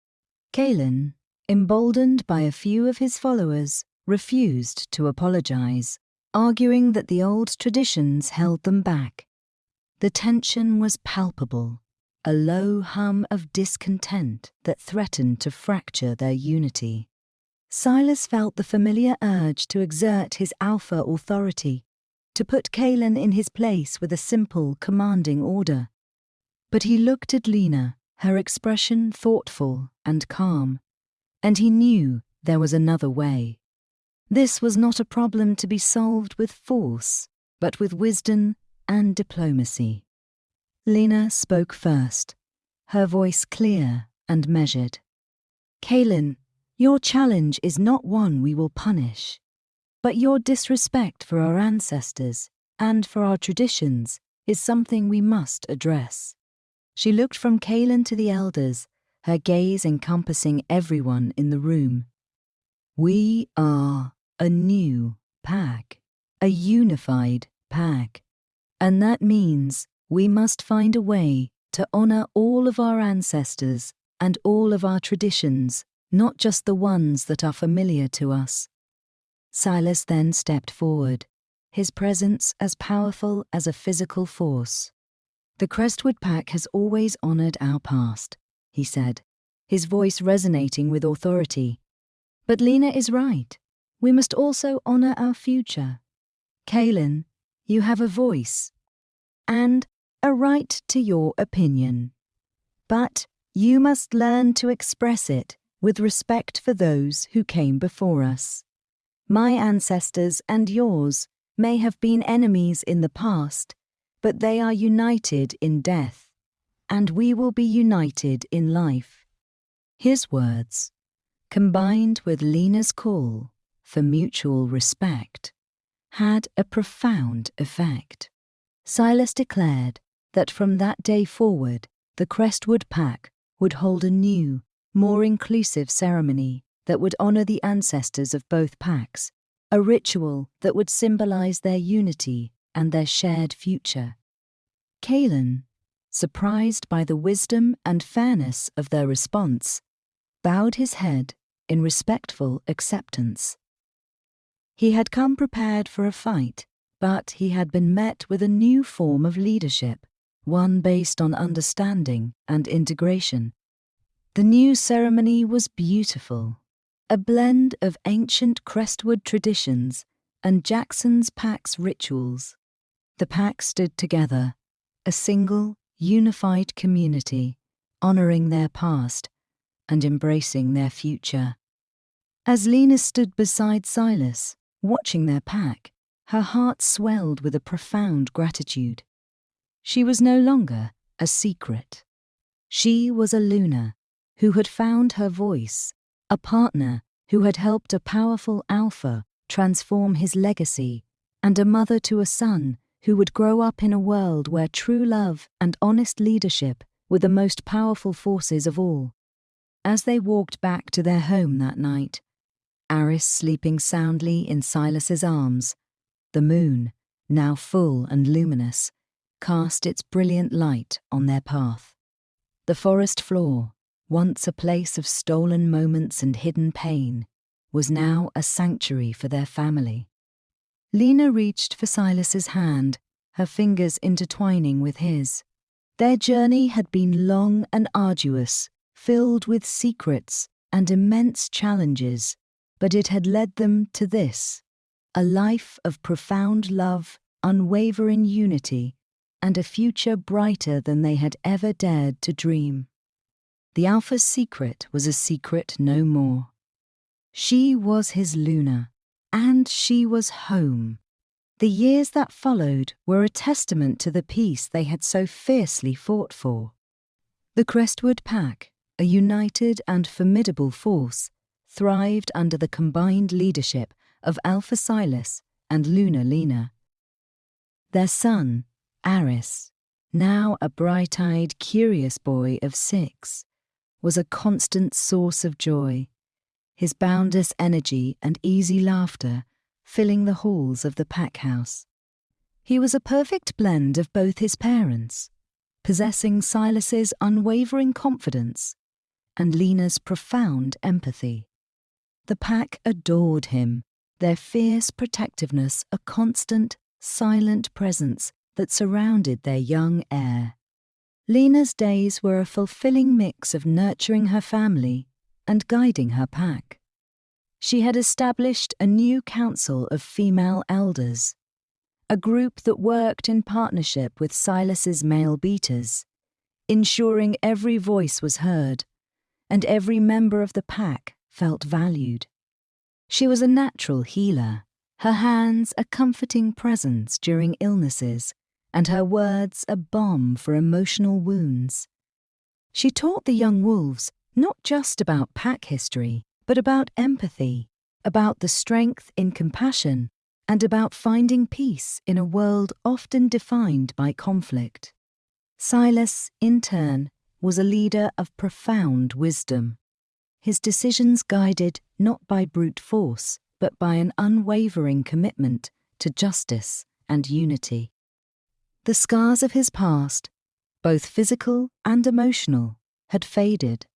Kalen, emboldened by a few of his followers, refused to apologize, arguing that the old traditions held them back. The tension was palpable, a low hum of discontent that threatened to fracture their unity. Silas felt the familiar urge to exert his alpha authority, to put Kalen in his place with a simple, commanding order. But he looked at Lena, her expression thoughtful and calm, and he knew there was another way. This was not a problem to be solved with force, but with wisdom and diplomacy. Lena spoke first, her voice clear and measured. Kalen, your challenge is not one we will punish, but your disrespect for our ancestors and for our traditions is something we must address. She looked from Kalen to the elders, her gaze encompassing everyone in the room. We are a new pack, a unified pack, and that means we must find a way to honor all of our ancestors and all of our traditions, not just the ones that are familiar to us. Silas then stepped forward, his presence as powerful as a physical force. The Crestwood pack has always honored our past, he said, his voice resonating with authority. But Lena is right. We must also honor our future. Kalen, you have a voice and a right to your opinion. But you must learn to express it with respect for those who came before us. My ancestors and yours may have been enemies in the past, but they are united in death, and we will be united in life. His words, combined with Lena's call for mutual respect, had a profound effect. Silas declared that from that day forward, the Crestwood pack would hold a new, more inclusive ceremony that would honor the ancestors of both packs, a ritual that would symbolize their unity and their shared future. Kalen, surprised by the wisdom and fairness of their response, bowed his head in respectful acceptance. He had come prepared for a fight, but he had been met with a new form of leadership, one based on understanding and integration. The new ceremony was beautiful, a blend of ancient Crestwood traditions and Jackson's pack's rituals. The pack stood together, a single, unified community, honoring their past and embracing their future. As Lena stood beside Silas, watching their pack, her heart swelled with a profound gratitude. She was no longer a secret. She was a Luna who had found her voice, a partner who had helped a powerful alpha transform his legacy, and a mother to a son who would grow up in a world where true love and honest leadership were the most powerful forces of all. As they walked back to their home that night, Aris sleeping soundly in Silas's arms, the moon, now full and luminous, cast its brilliant light on their path. The forest floor, once a place of stolen moments and hidden pain, was now a sanctuary for their family. Lena reached for Silas's hand, her fingers intertwining with his. Their journey had been long and arduous, filled with secrets and immense challenges, but it had led them to this: a life of profound love, unwavering unity, and a future brighter than they had ever dared to dream. The Alpha's secret was a secret no more. She was his Luna, and she was home. The years that followed were a testament to the peace they had so fiercely fought for. The Crestwood pack, a united and formidable force, thrived under the combined leadership of Alpha Silas and Luna Lena. Their son, Aris, now a bright-eyed, curious boy of 6, was a constant source of joy, his boundless energy and easy laughter filling the halls of the pack house. He was a perfect blend of both his parents, possessing Silas's unwavering confidence and Lena's profound empathy. The pack adored him, their fierce protectiveness a constant, silent presence that surrounded their young heir. Lena's days were a fulfilling mix of nurturing her family and guiding her pack. She had established a new council of female elders, a group that worked in partnership with Silas's male beaters, ensuring every voice was heard and every member of the pack felt valued. She was a natural healer, her hands a comforting presence during illnesses, and her words a balm for emotional wounds. She taught the young wolves not just about pack history, but about empathy, about the strength in compassion, and about finding peace in a world often defined by conflict. Silas, in turn, was a leader of profound wisdom, his decisions guided not by brute force, but by an unwavering commitment to justice and unity. The scars of his past, both physical and emotional, had faded,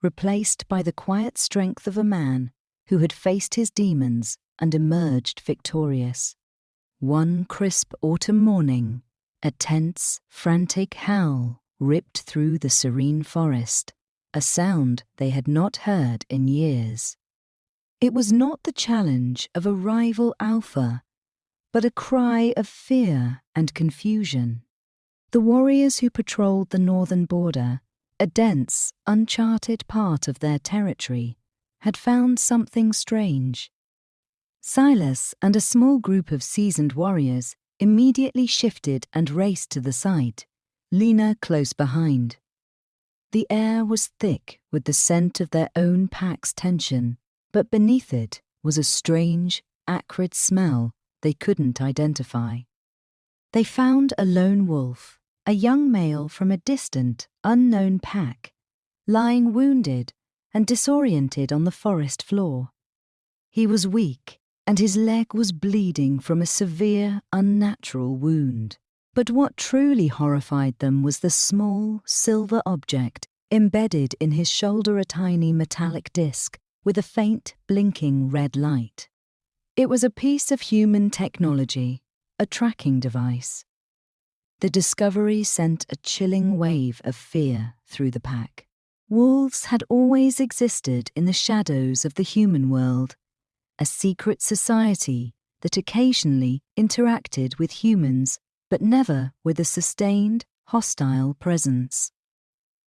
replaced by the quiet strength of a man who had faced his demons and emerged victorious. One crisp autumn morning, a tense, frantic howl ripped through the serene forest, a sound they had not heard in years. It was not the challenge of a rival alpha, but a cry of fear and confusion. The warriors who patrolled the northern border, a dense, uncharted part of their territory, had found something strange. Silas and a small group of seasoned warriors immediately shifted and raced to the site, Lena close behind. The air was thick with the scent of their own pack's tension, but beneath it was a strange, acrid smell they couldn't identify. They found a lone wolf, a young male from a distant, unknown pack, lying wounded and disoriented on the forest floor. He was weak, and his leg was bleeding from a severe, unnatural wound. But what truly horrified them was the small, silver object embedded in his shoulder, a tiny metallic disc with a faint, blinking red light. It was a piece of human technology, a tracking device. The discovery sent a chilling wave of fear through the pack. Wolves had always existed in the shadows of the human world, a secret society that occasionally interacted with humans, but never with a sustained, hostile presence.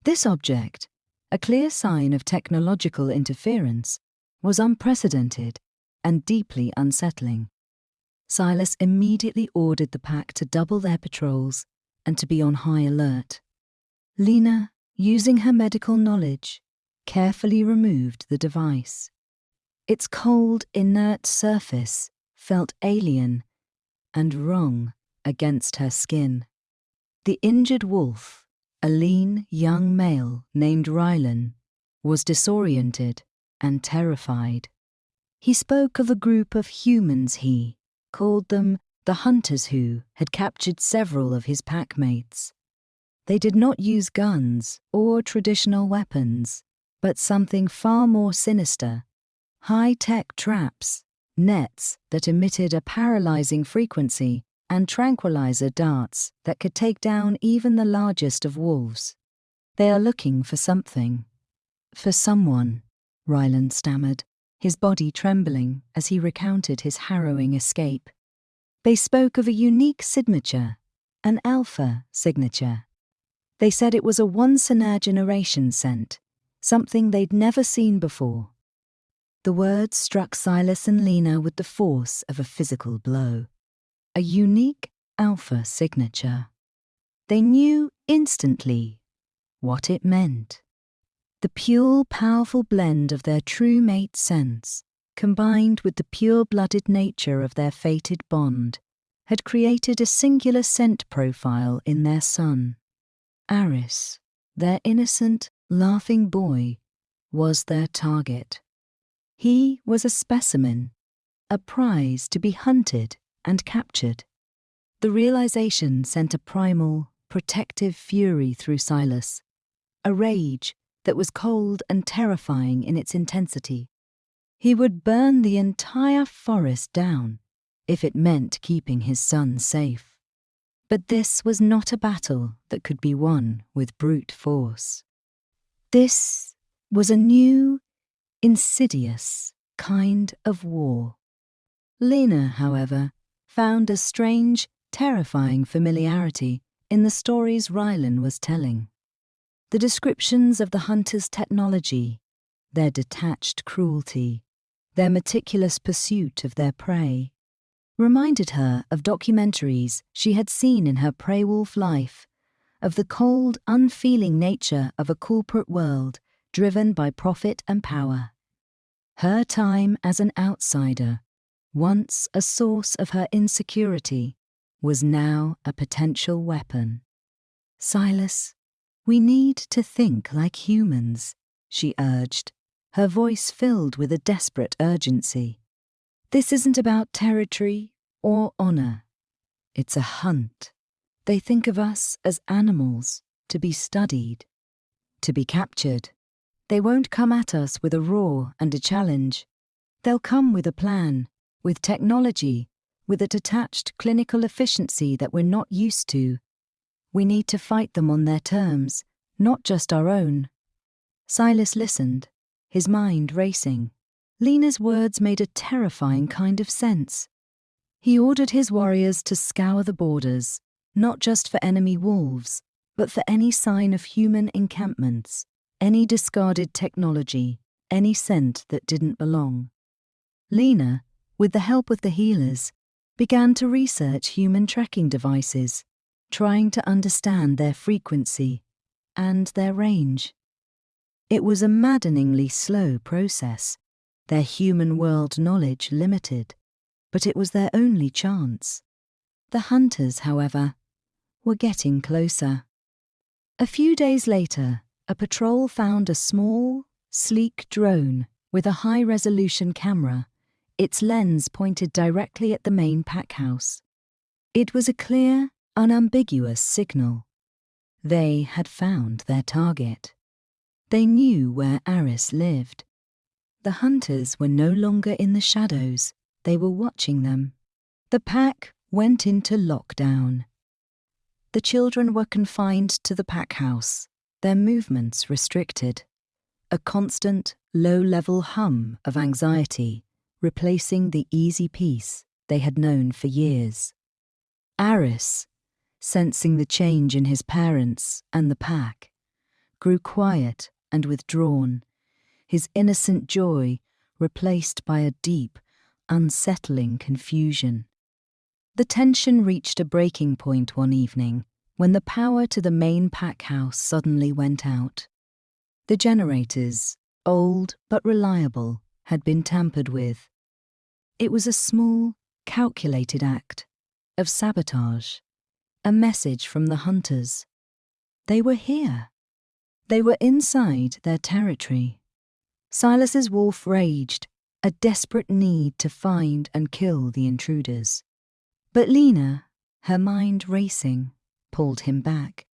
This object, a clear sign of technological interference, was unprecedented and deeply unsettling. Silas immediately ordered the pack to double their patrols and to be on high alert. Lena, using her medical knowledge, carefully removed the device. Its cold, inert surface felt alien and wrong against her skin. The injured wolf, a lean young male named Rylan, was disoriented and terrified. He spoke of a group of humans he called them the hunters who had captured several of his packmates. They did not use guns or traditional weapons, but something far more sinister: high-tech traps, nets that emitted a paralyzing frequency, and tranquilizer darts that could take down even the largest of wolves. "They are looking for something. For someone," Ryland stammered. his body trembling as he recounted his harrowing escape. They spoke of a unique signature, an alpha signature. They said it was a once-in-a-generation scent, something they'd never seen before. The words struck Silas and Lena with the force of a physical blow. A unique alpha signature. They knew instantly what it meant. The pure, powerful blend of their true mate sense, combined with the pure-blooded nature of their fated bond, had created a singular scent profile in their son. Aris, their innocent, laughing boy, was their target. He was a specimen, a prize to be hunted and captured. The realization sent a primal, protective fury through Silas, a rage that was cold and terrifying in its intensity. He would burn the entire forest down if it meant keeping his son safe. But this was not a battle that could be won with brute force. This was a new, insidious kind of war. Lena, however, found a strange, terrifying familiarity in the stories Rylan was telling. The descriptions of the hunters' technology, their detached cruelty, their meticulous pursuit of their prey, reminded her of documentaries she had seen in her prey-wolf life, of the cold, unfeeling nature of a corporate world driven by profit and power. Her time as an outsider, once a source of her insecurity, was now a potential weapon. Silas, we need to think like humans, she urged, her voice filled with a desperate urgency. This isn't about territory or honor. It's a hunt. They think of us as animals, to be studied, to be captured. They won't come at us with a roar and a challenge. They'll come with a plan, with technology, with a detached clinical efficiency that we're not used to. We need to fight them on their terms, not just our own. Silas listened, his mind racing. Lena's words made a terrifying kind of sense. He ordered his warriors to scour the borders, not just for enemy wolves, but for any sign of human encampments, any discarded technology, any scent that didn't belong. Lena, with the help of the healers, began to research human tracking devices, trying to understand their frequency and their range. It was a maddeningly slow process, their human world knowledge limited, but it was their only chance. The hunters, however, were getting closer. A few days later, a patrol found a small, sleek drone with a high-resolution camera, its lens pointed directly at the main pack house. It was a clear, unambiguous signal. They had found their target. They knew where Aris lived. The hunters were no longer in the shadows. They were watching them. The pack went into lockdown. The children were confined to the pack house, their movements restricted. A constant, low-level hum of anxiety replacing the easy peace they had known for years. Aris, sensing the change in his parents and the pack, grew quiet and withdrawn, his innocent joy replaced by a deep, unsettling confusion. The tension reached a breaking point one evening when the power to the main pack house suddenly went out. The generators, old but reliable, had been tampered with. It was a small, calculated act of sabotage, a message from the hunters. They were here. They were inside their territory. Silas's wolf raged, a desperate need to find and kill the intruders. But Lena, her mind racing, pulled him back.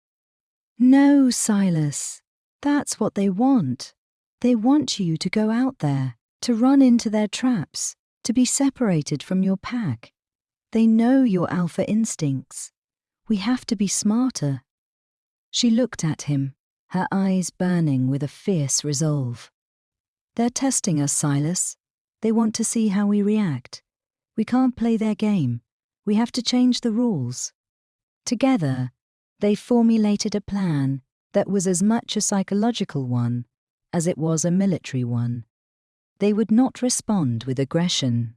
No, Silas, that's what they want. They want you to go out there, to run into their traps, to be separated from your pack. They know your alpha instincts. We have to be smarter. She looked at him, her eyes burning with a fierce resolve. They're testing us, Silas. They want to see how we react. We can't play their game. We have to change the rules. Together, they formulated a plan that was as much a psychological one as it was a military one. They would not respond with aggression.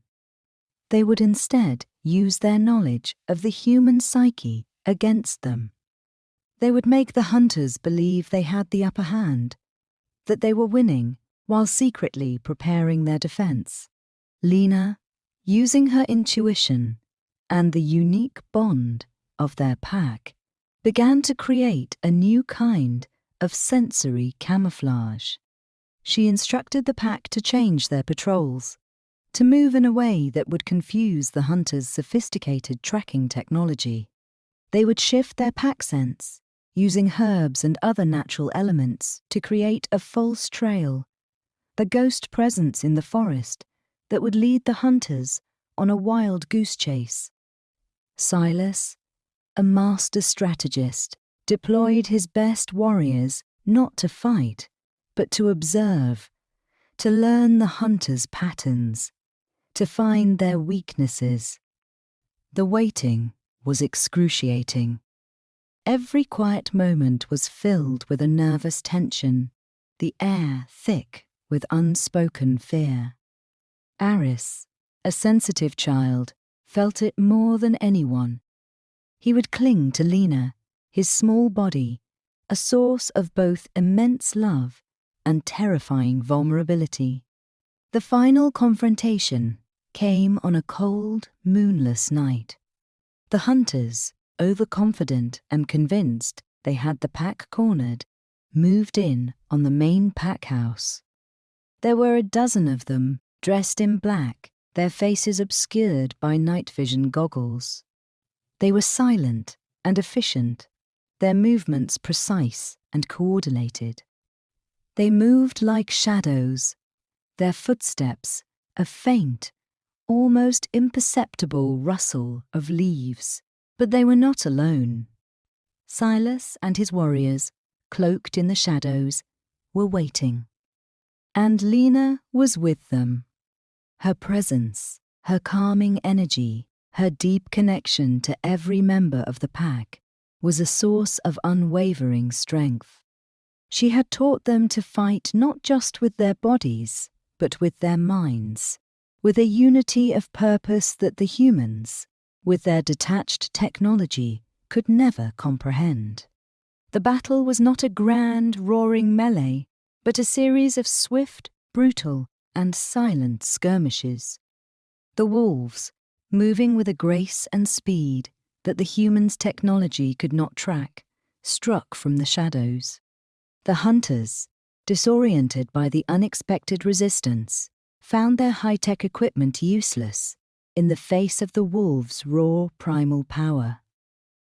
They would instead use their knowledge of the human psyche against them. They would make the hunters believe they had the upper hand, that they were winning while secretly preparing their defense. Lena, using her intuition and the unique bond of their pack, began to create a new kind of sensory camouflage. She instructed the pack to change their patrols, to move in a way that would confuse the hunters' sophisticated tracking technology. They would shift their pack sense, using herbs and other natural elements to create a false trail, the ghost presence in the forest that would lead the hunters on a wild goose chase. Silas, a master strategist, deployed his best warriors not to fight, but to observe, to learn the hunters' patterns, to find their weaknesses. The waiting was excruciating. Every quiet moment was filled with a nervous tension, the air thick with unspoken fear. Aris, a sensitive child, felt it more than anyone. He would cling to Lena, his small body, a source of both immense love and terrifying vulnerability. The final confrontation came on a cold, moonless night. The hunters, overconfident and convinced they had the pack cornered, moved in on the main pack house. There were a dozen of them, dressed in black, their faces obscured by night vision goggles. They were silent and efficient, their movements precise and coordinated. They moved like shadows, their footsteps a faint, almost imperceptible rustle of leaves. But they were not alone. Silas and his warriors, cloaked in the shadows, were waiting. And Lena was with them. Her presence, her calming energy, her deep connection to every member of the pack was a source of unwavering strength. She had taught them to fight not just with their bodies, but with their minds, with a unity of purpose that the humans, with their detached technology, could never comprehend. The battle was not a grand, roaring melee, but a series of swift, brutal, and silent skirmishes. The wolves, moving with a grace and speed that the humans' technology could not track, struck from the shadows. The hunters, disoriented by the unexpected resistance, found their high-tech equipment useless in the face of the wolves' raw primal power.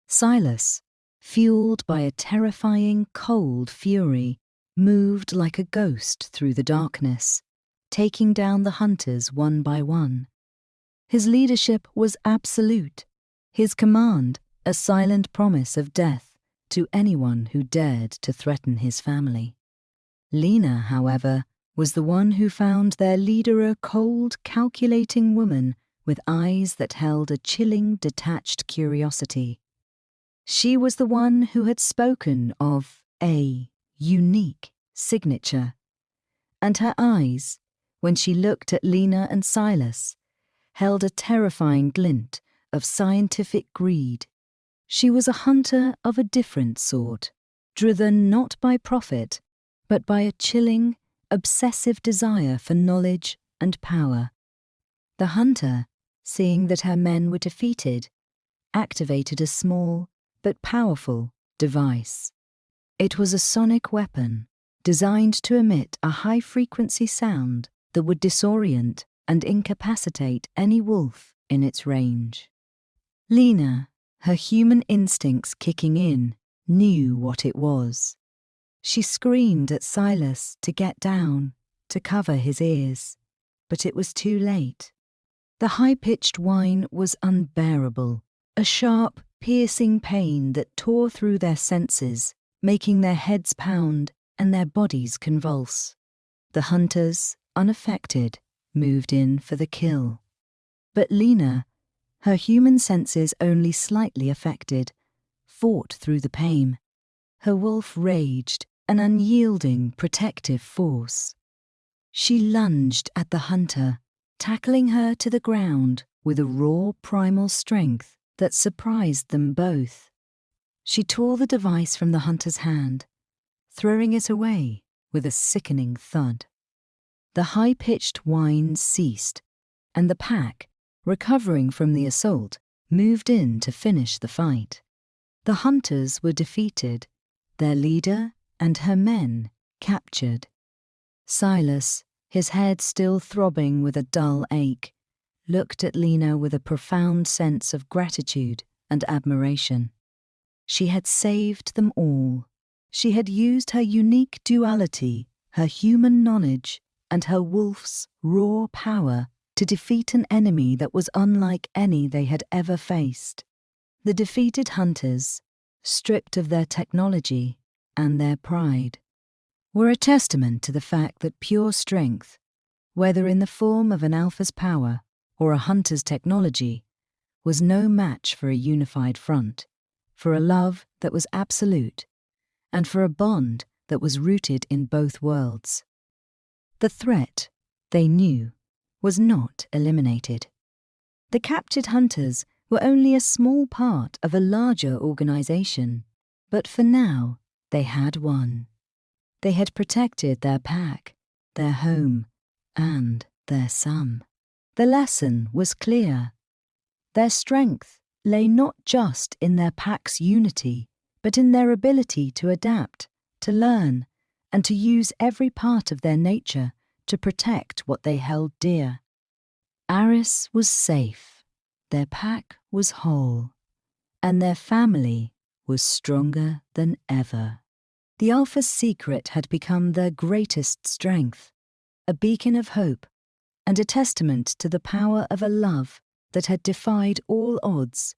Silas, fueled by a terrifying cold fury, moved like a ghost through the darkness, taking down the hunters one by one. His leadership was absolute, his command a silent promise of death to anyone who dared to threaten his family. Lena, however, was the one who found their leader a cold, calculating woman with eyes that held a chilling, detached curiosity. She was the one who had spoken of a unique signature, and her eyes, when she looked at Lena and Silas, held a terrifying glint of scientific greed. She was a hunter of a different sort, driven not by profit, but by a chilling, obsessive desire for knowledge and power. The hunter, seeing that her men were defeated, activated a small but powerful device. It was a sonic weapon designed to emit a high-frequency sound that would disorient and incapacitate any wolf in its range. Lena, her human instincts kicking in, knew what it was. She screamed at Silas to get down, to cover his ears, but it was too late. The high-pitched whine was unbearable, a sharp, piercing pain that tore through their senses, making their heads pound and their bodies convulse. The hunters, unaffected, moved in for the kill. But Lena, her human senses only slightly affected, fought through the pain. Her wolf raged, an unyielding, protective force. She lunged at the hunter, tackling her to the ground with a raw primal strength that surprised them both. She tore the device from the hunter's hand, throwing it away with a sickening thud. The high-pitched whine ceased, and the pack, recovering from the assault, moved in to finish the fight. The hunters were defeated, their leader and her men captured. Silas, his head still throbbing with a dull ache, looked at Lena with a profound sense of gratitude and admiration. She had saved them all. She had used her unique duality, her human knowledge, and her wolf's raw power to defeat an enemy that was unlike any they had ever faced. The defeated hunters, stripped of their technology and their pride, were a testament to the fact that pure strength, whether in the form of an alpha's power or a hunter's technology, was no match for a unified front, for a love that was absolute, and for a bond that was rooted in both worlds. The threat, they knew, was not eliminated. The captured hunters were only a small part of a larger organization, but for now they had won. They had protected their pack, their home, and their son. The lesson was clear. Their strength lay not just in their pack's unity, but in their ability to adapt, to learn, and to use every part of their nature to protect what they held dear. Aris was safe, their pack was whole, and their family was stronger than ever. The Alpha's secret had become their greatest strength, a beacon of hope, and a testament to the power of a love that had defied all odds,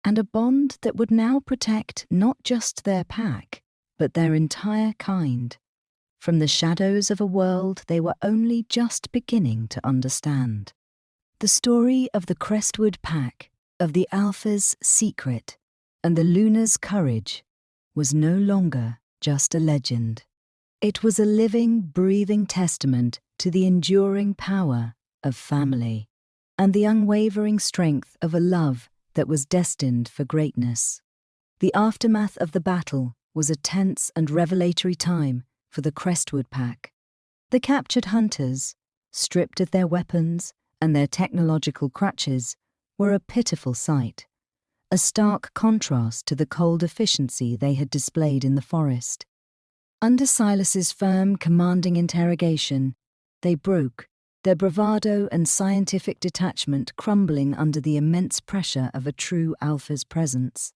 and a bond that would now protect not just their pack, but their entire kind, from the shadows of a world they were only just beginning to understand. The story of the Crestwood pack, of the Alpha's secret, and the Luna's courage was no longer just a legend. It was a living, breathing testament to the enduring power of family and the unwavering strength of a love that was destined for greatness. The aftermath of the battle was a tense and revelatory time for the Crestwood pack. The captured hunters, stripped of their weapons and their technological crutches, were a pitiful sight, a stark contrast to the cold efficiency they had displayed in the forest. Under Silas's firm, commanding interrogation, they broke, their bravado and scientific detachment crumbling under the immense pressure of a true Alpha's presence.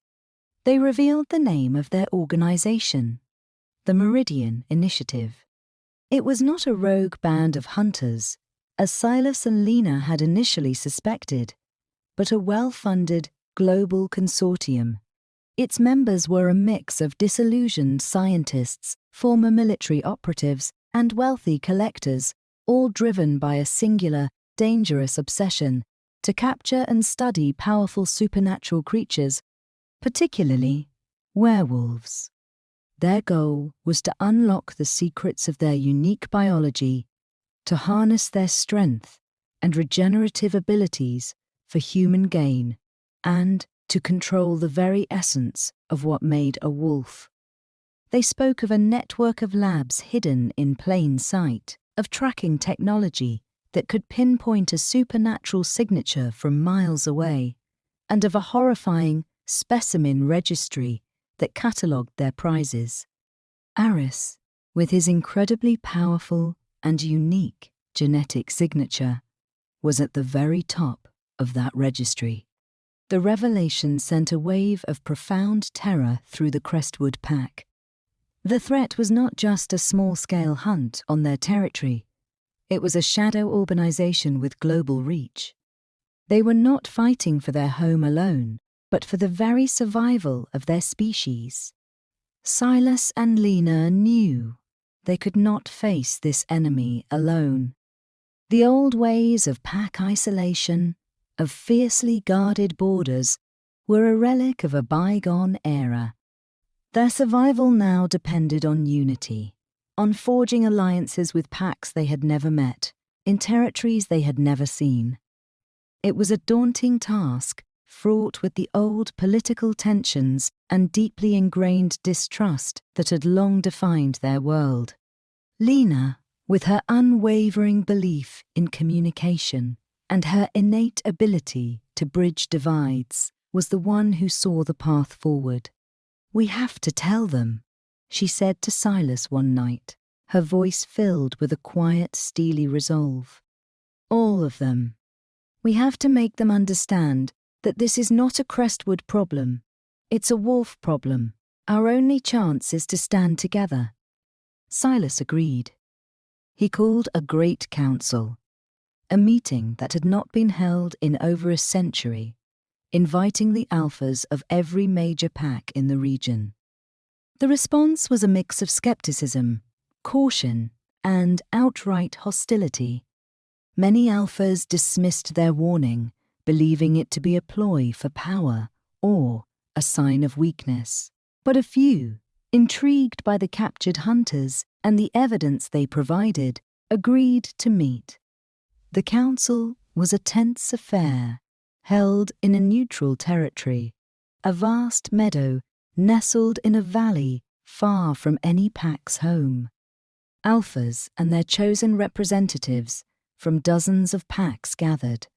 They revealed the name of their organization, the Meridian Initiative. It was not a rogue band of hunters, as Silas and Lena had initially suspected, but a well-funded global consortium. Its members were a mix of disillusioned scientists, former military operatives, and wealthy collectors, all driven by a singular, dangerous obsession to capture and study powerful supernatural creatures, particularly werewolves. Their goal was to unlock the secrets of their unique biology, to harness their strength and regenerative abilities for human gain, and to control the very essence of what made a wolf. They spoke of a network of labs hidden in plain sight, of tracking technology that could pinpoint a supernatural signature from miles away, and of a horrifying specimen registry that catalogued their prizes. Aris, with his incredibly powerful and unique genetic signature, was at the very top of that registry. The revelation sent a wave of profound terror through the Crestwood pack. The threat was not just a small-scale hunt on their territory. It was a shadow organization with global reach. They were not fighting for their home alone, but for the very survival of their species. Silas and Lena knew they could not face this enemy alone. The old ways of pack isolation, of fiercely guarded borders, were a relic of a bygone era. Their survival now depended on unity, on forging alliances with packs they had never met, in territories they had never seen. It was a daunting task, fraught with the old political tensions and deeply ingrained distrust that had long defined their world. Lena, with her unwavering belief in communication and her innate ability to bridge divides, was the one who saw the path forward. "We have to tell them," she said to Silas one night, her voice filled with a quiet, steely resolve. "All of them. We have to make them understand that this is not a Crestwood problem. It's a wolf problem. Our only chance is to stand together." Silas agreed. He called a great council, a meeting that had not been held in over a century, inviting the alphas of every major pack in the region. The response was a mix of skepticism, caution, and outright hostility. Many alphas dismissed their warning, believing it to be a ploy for power or a sign of weakness. But a few, intrigued by the captured hunters and the evidence they provided, agreed to meet. The council was a tense affair, held in a neutral territory, a vast meadow nestled in a valley far from any pack's home. Alphas and their chosen representatives from dozens of packs gathered,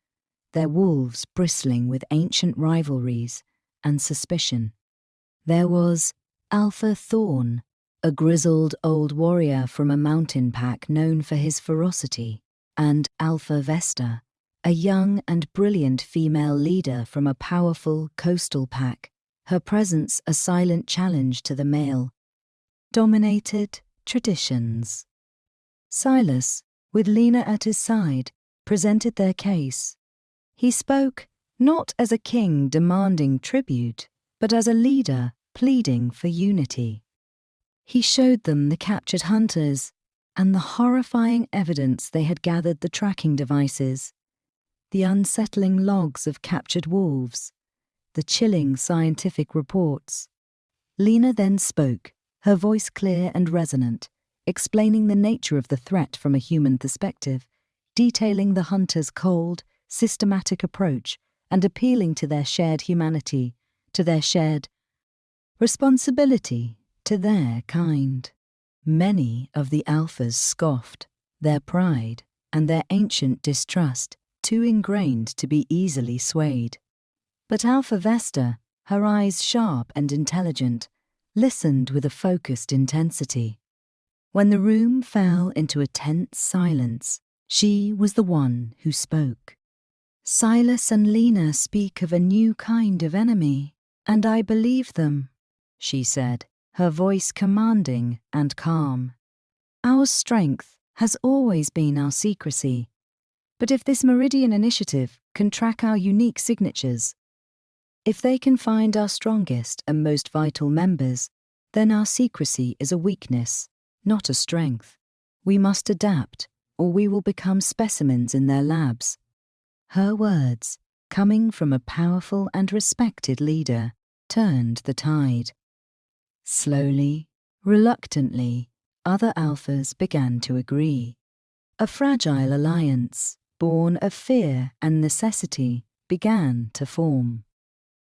their wolves bristling with ancient rivalries and suspicion. There was Alpha Thorn, a grizzled old warrior from a mountain pack known for his ferocity, and Alpha Vesta, a young and brilliant female leader from a powerful coastal pack, her presence a silent challenge to the male-dominated traditions. Silas, with Lena at his side, presented their case. He spoke not as a king demanding tribute, but as a leader pleading for unity. He showed them the captured hunters and the horrifying evidence they had gathered, the tracking devices, the unsettling logs of captured wolves, the chilling scientific reports. Lena then spoke, her voice clear and resonant, explaining the nature of the threat from a human perspective, detailing the hunters' cold, systematic approach, and appealing to their shared humanity, to their shared responsibility to their kind. Many of the alphas scoffed, their pride and their ancient distrust too ingrained to be easily swayed. But Alpha Vesta, her eyes sharp and intelligent, listened with a focused intensity. When the room fell into a tense silence, she was the one who spoke. "Silas and Lena speak of a new kind of enemy, and I believe them," she said, her voice commanding and calm. "Our strength has always been our secrecy, but if this Meridian initiative can track our unique signatures, if they can find our strongest and most vital members, then our secrecy is a weakness, not a strength. We must adapt, or we will become specimens in their labs." Her words, coming from a powerful and respected leader, turned the tide. Slowly, reluctantly, other alphas began to agree. A fragile alliance, born of fear and necessity, began to form.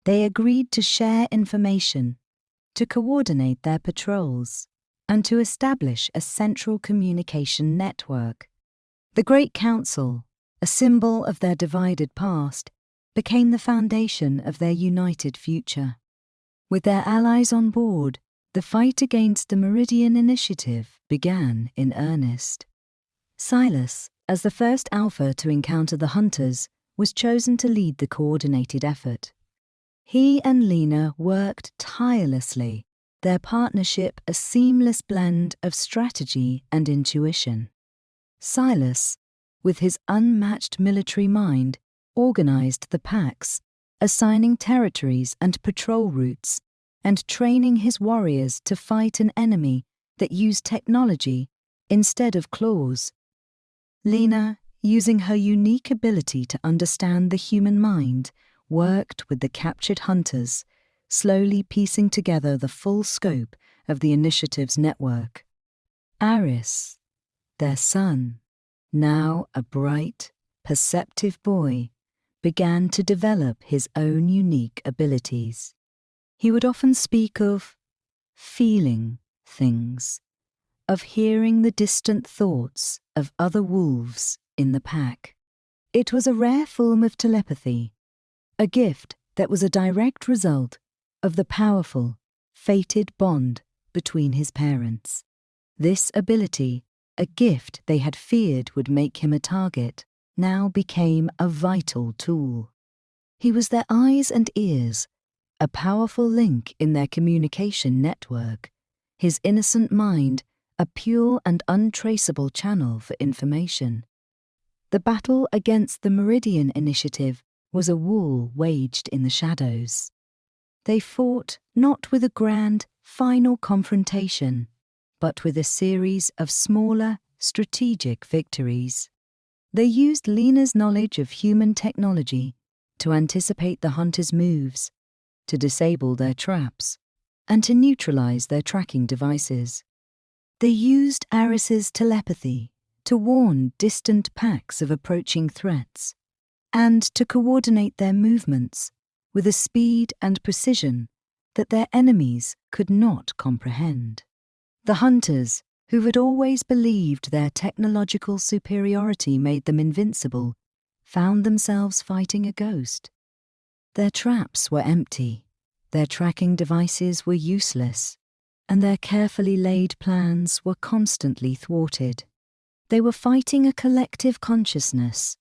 They agreed to share information, to coordinate their patrols, and to establish a central communication network. The Great Council, a symbol of their divided past, became the foundation of their united future. With their allies on board, the fight against the Meridian Initiative began in earnest. Silas, as the first alpha to encounter the hunters, was chosen to lead the coordinated effort. He and Lena worked tirelessly, their partnership a seamless blend of strategy and intuition. Silas, with his unmatched military mind, organized the packs, assigning territories and patrol routes, and training his warriors to fight an enemy that used technology instead of claws. Lena, using her unique ability to understand the human mind, worked with the captured hunters, slowly piecing together the full scope of the initiative's network. Aris, their son, now a bright, perceptive boy, began to develop his own unique abilities. He would often speak of feeling things, of hearing the distant thoughts of other wolves in the pack. It was a rare form of telepathy, a gift that was a direct result of the powerful, fated bond between his parents. This ability, a gift they had feared would make him a target, now became a vital tool. He was their eyes and ears, a powerful link in their communication network, his innocent mind a pure and untraceable channel for information. The battle against the Meridian Initiative was a war waged in the shadows. They fought not with a grand, final confrontation, but with a series of smaller, strategic victories. They used Lena's knowledge of human technology to anticipate the hunters' moves, to disable their traps, and to neutralize their tracking devices. They used Aris's telepathy to warn distant packs of approaching threats, and to coordinate their movements with a speed and precision that their enemies could not comprehend. The hunters, who had always believed their technological superiority made them invincible, found themselves fighting a ghost. Their traps were empty, their tracking devices were useless, and their carefully laid plans were constantly thwarted. They were fighting a collective consciousness,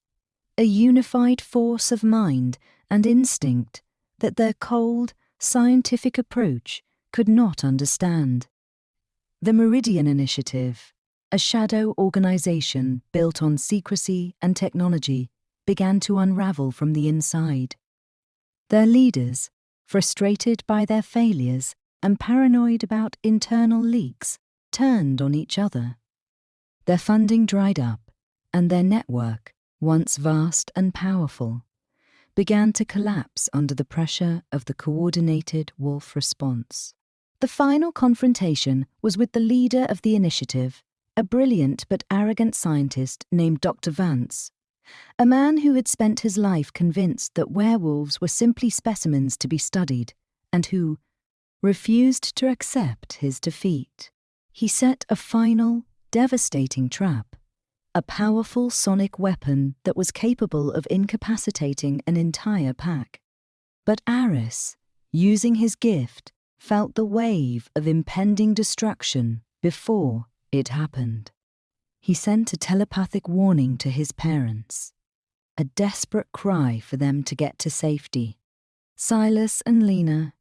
a unified force of mind and instinct that their cold, scientific approach could not understand. The Meridian Initiative, a shadow organization built on secrecy and technology, began to unravel from the inside. Their leaders, frustrated by their failures and paranoid about internal leaks, turned on each other. Their funding dried up, and their network, once vast and powerful, began to collapse under the pressure of the coordinated wolf response. The final confrontation was with the leader of the initiative, a brilliant but arrogant scientist named Dr. Vance, a man who had spent his life convinced that werewolves were simply specimens to be studied, and who refused to accept his defeat. He set a final, devastating trap, a powerful sonic weapon that was capable of incapacitating an entire pack. But Aris, using his gift, felt the wave of impending destruction before it happened. He sent a telepathic warning to his parents, a desperate cry for them to get to safety. Silas and Lena,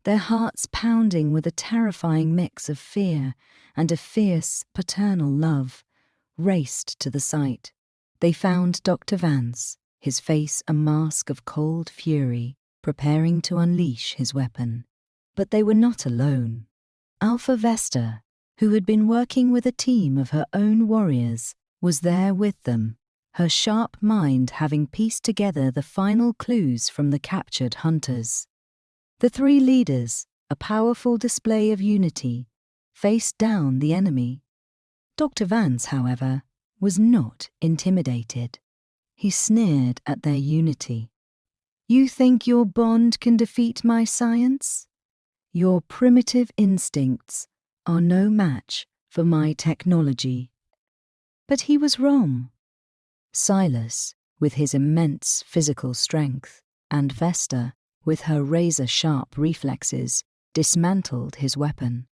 their hearts pounding with a terrifying mix of fear and a fierce paternal love, raced to the site. They found Dr. Vance, his face a mask of cold fury, preparing to unleash his weapon. But they were not alone. Alpha Vesta, who had been working with a team of her own warriors, was there with them, her sharp mind having pieced together the final clues from the captured hunters. The three leaders, a powerful display of unity, faced down the enemy. Dr. Vance, however, was not intimidated. He sneered at their unity. "You think your bond can defeat my science? Your primitive instincts are no match for my technology." But he was wrong. Silas, with his immense physical strength, and Vesta, with her razor-sharp reflexes, dismantled his weapon.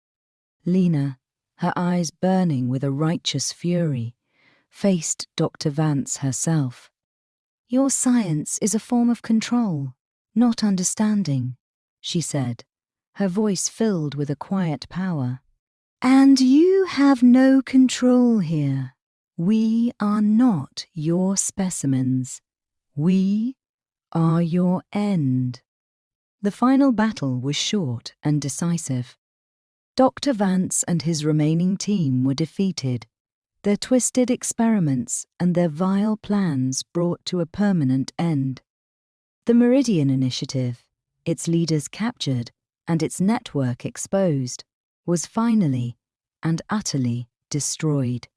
Lena, her eyes burning with a righteous fury, faced Dr. Vance herself. "Your science is a form of control, not understanding," she said, her voice filled with a quiet power. "And you have no control here. We are not your specimens. We are your end." The final battle was short and decisive. Dr. Vance and his remaining team were defeated, their twisted experiments and their vile plans brought to a permanent end. The Meridian Initiative, its leaders captured and its network exposed, was finally and utterly destroyed.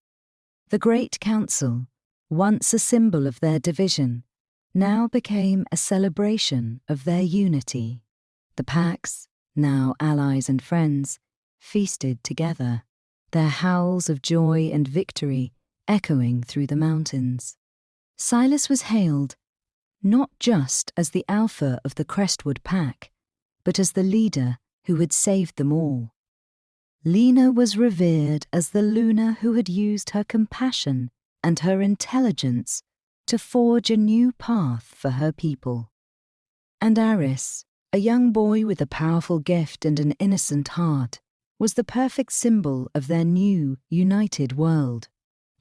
The Great Council, once a symbol of their division, now became a celebration of their unity. The packs, now allies and friends, feasted together, their howls of joy and victory echoing through the mountains. Silas was hailed not just as the alpha of the Crestwood pack, but as the leader who had saved them all. Lena was revered as the Luna who had used her compassion and her intelligence to forge a new path for her people. And Aris, a young boy with a powerful gift and an innocent heart, was the perfect symbol of their new, united world.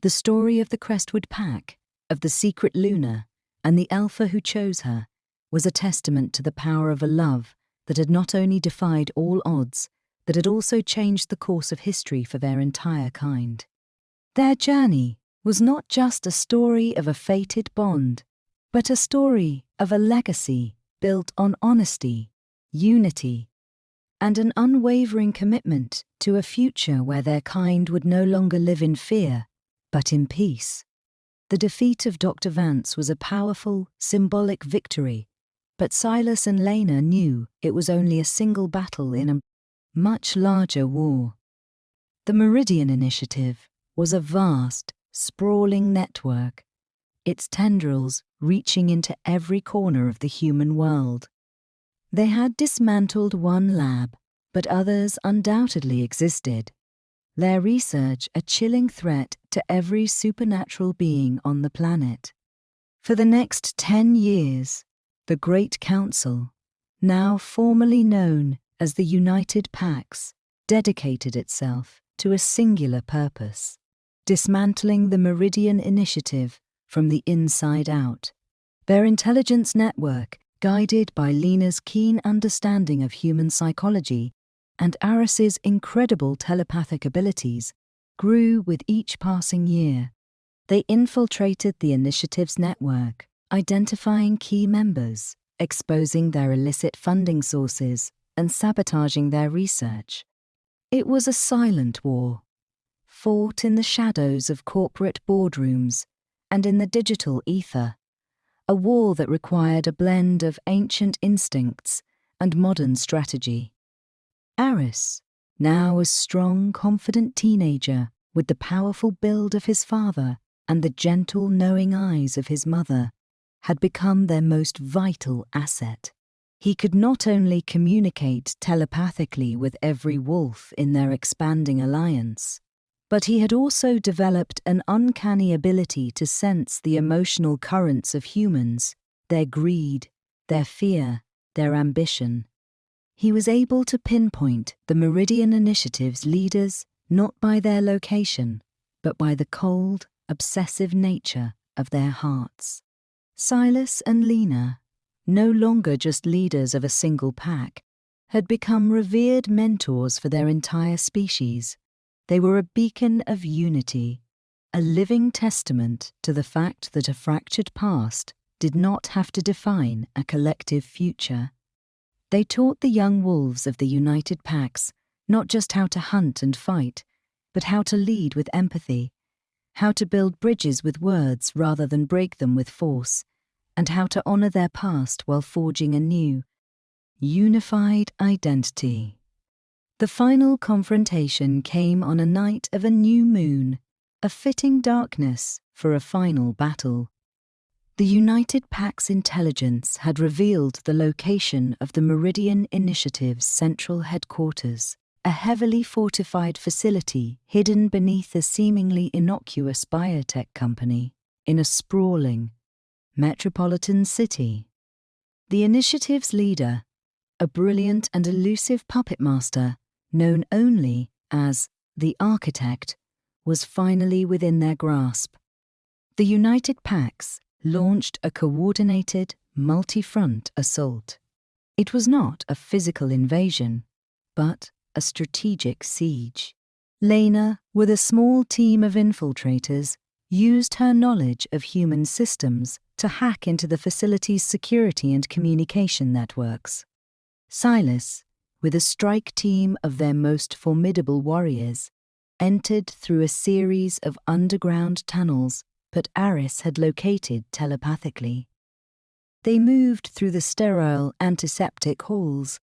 The story of the Crestwood pack, of the secret Luna, and the alpha who chose her, was a testament to the power of a love that had not only defied all odds, but had also changed the course of history for their entire kind. Their journey was not just a story of a fated bond, but a story of a legacy built on honesty, unity, and an unwavering commitment to a future where their kind would no longer live in fear, but in peace. The defeat of Dr. Vance was a powerful, symbolic victory, but Silas and Lena knew it was only a single battle in a much larger war. The Meridian Initiative was a vast, sprawling network, its tendrils reaching into every corner of the human world. They had dismantled one lab, but others undoubtedly existed, their research a chilling threat to every supernatural being on the planet. For the next 10 years, the Great Council, now formally known as the United Packs, dedicated itself to a singular purpose: dismantling the Meridian Initiative from the inside out. Their intelligence network, guided by Lena's keen understanding of human psychology and Aris's incredible telepathic abilities, grew with each passing year. They infiltrated the initiative's network, identifying key members, exposing their illicit funding sources, and sabotaging their research. It was a silent war, fought in the shadows of corporate boardrooms and in the digital ether, a war that required a blend of ancient instincts and modern strategy. Aris, now a strong, confident teenager with the powerful build of his father and the gentle, knowing eyes of his mother, had become their most vital asset. He could not only communicate telepathically with every wolf in their expanding alliance, but he had also developed an uncanny ability to sense the emotional currents of humans, their greed, their fear, their ambition. He was able to pinpoint the Meridian Initiative's leaders not by their location, but by the cold, obsessive nature of their hearts. Silas and Lena, no longer just leaders of a single pack, had become revered mentors for their entire species. They were a beacon of unity, a living testament to the fact that a fractured past did not have to define a collective future. They taught the young wolves of the United Packs not just how to hunt and fight, but how to lead with empathy, how to build bridges with words rather than break them with force, and how to honor their past while forging a new, unified identity. The final confrontation came on a night of a new moon, a fitting darkness for a final battle. The United Pack's intelligence had revealed the location of the Meridian Initiative's central headquarters, a heavily fortified facility hidden beneath a seemingly innocuous biotech company in a sprawling, metropolitan city. The initiative's leader, a brilliant and elusive puppet master known only as the Architect, was finally within their grasp. The United Packs launched a coordinated, multi-front assault. It was not a physical invasion, but a strategic siege. Lena, with a small team of infiltrators, used her knowledge of human systems to hack into the facility's security and communication networks. Silas, with a strike team of their most formidable warriors, entered through a series of underground tunnels that Aris had located telepathically. They moved through the sterile antiseptic halls,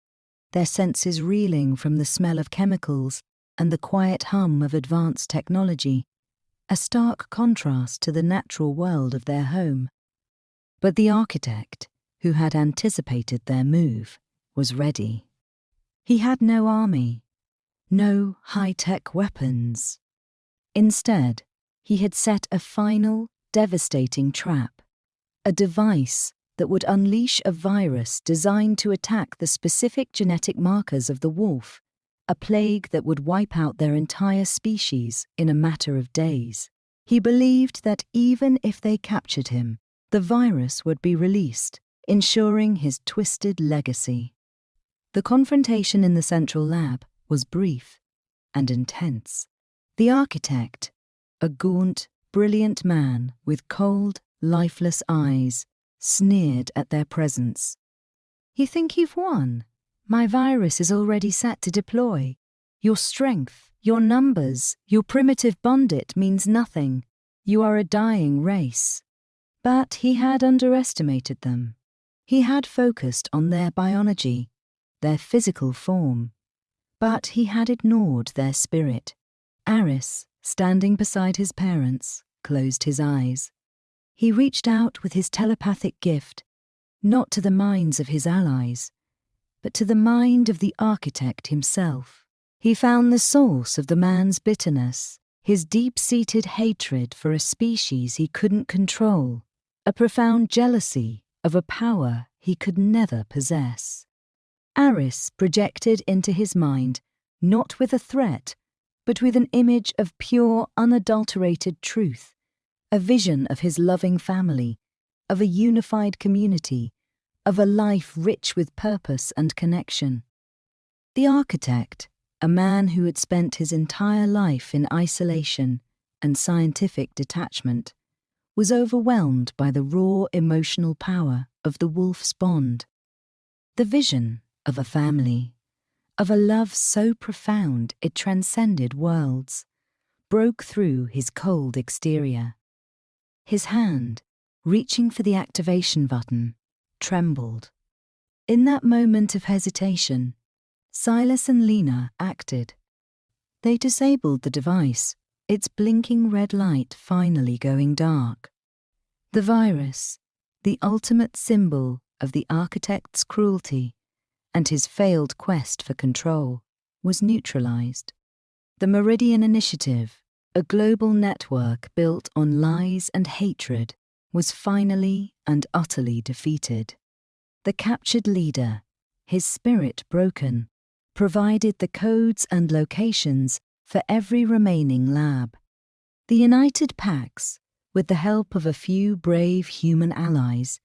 their senses reeling from the smell of chemicals and the quiet hum of advanced technology, a stark contrast to the natural world of their home. But the architect, who had anticipated their move, was ready. He had no army, no high-tech weapons. Instead, he had set a final, devastating trap, a device that would unleash a virus designed to attack the specific genetic markers of the wolf, a plague that would wipe out their entire species in a matter of days. He believed that even if they captured him, the virus would be released, ensuring his twisted legacy. The confrontation in the central lab was brief and intense. The architect, a gaunt, brilliant man with cold, lifeless eyes, sneered at their presence. "You think you've won? My virus is already set to deploy. Your strength, your numbers, your primitive bondit means nothing. You are a dying race." But he had underestimated them. He had focused on their biology, their physical form. But he had ignored their spirit. Aris, standing beside his parents, closed his eyes. He reached out with his telepathic gift, not to the minds of his allies, but to the mind of the architect himself. He found the source of the man's bitterness, his deep-seated hatred for a species he couldn't control, a profound jealousy of a power he could never possess. Aris projected into his mind, not with a threat, but with an image of pure, unadulterated truth, a vision of his loving family, of a unified community, of a life rich with purpose and connection. The architect, a man who had spent his entire life in isolation and scientific detachment, was overwhelmed by the raw emotional power of the wolf's bond. The vision of a family, of a love so profound it transcended worlds, broke through his cold exterior. His hand, reaching for the activation button, trembled. In that moment of hesitation, Silas and Lena acted. They disabled the device, its blinking red light finally going dark. The virus, the ultimate symbol of the architect's cruelty and his failed quest for control, was neutralized. The Meridian Initiative, a global network built on lies and hatred, was finally and utterly defeated. The captured leader, his spirit broken, provided the codes and locations for every remaining lab. The United Pax, with the help of a few brave human allies,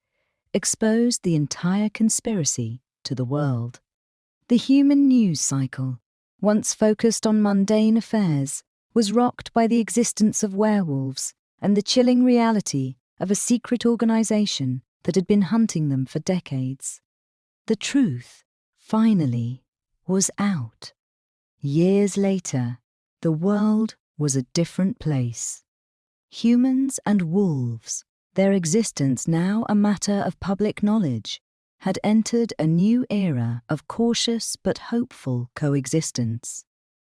exposed the entire conspiracy to the world. The human news cycle, once focused on mundane affairs, was rocked by the existence of werewolves and the chilling reality of a secret organization that had been hunting them for decades. The truth, finally, was out. Years later, the world was a different place. Humans and wolves, their existence now a matter of public knowledge, had entered a new era of cautious but hopeful coexistence.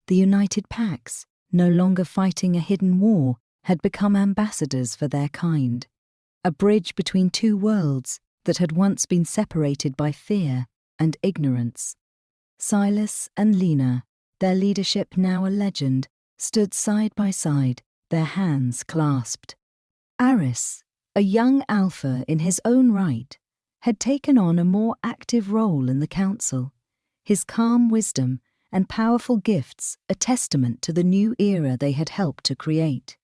The United Pax, no longer fighting a hidden war, had become ambassadors for their kind, a bridge between two worlds that had once been separated by fear and ignorance. Silas and Lena, their leadership now a legend, stood side by side, their hands clasped. Aris, a young alpha in his own right, had taken on a more active role in the council, his calm wisdom and powerful gifts a testament to the new era they had helped to create.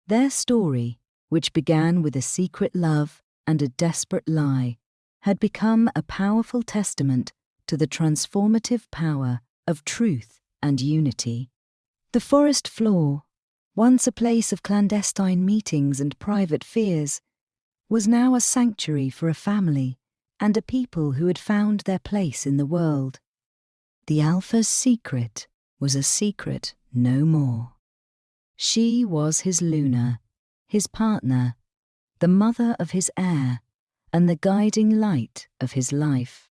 Their story, which began with a secret love and a desperate lie, had become a powerful testament to the transformative power of truth and unity. The forest floor, once a place of clandestine meetings and private fears, was now a sanctuary for a family and a people who had found their place in the world. The Alpha's secret was a secret no more. She was his Luna, his partner, the mother of his heir, and the guiding light of his life.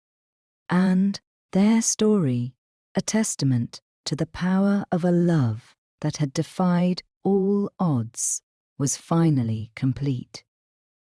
And their story, a testament to the power of a love that had defied all odds, was finally complete.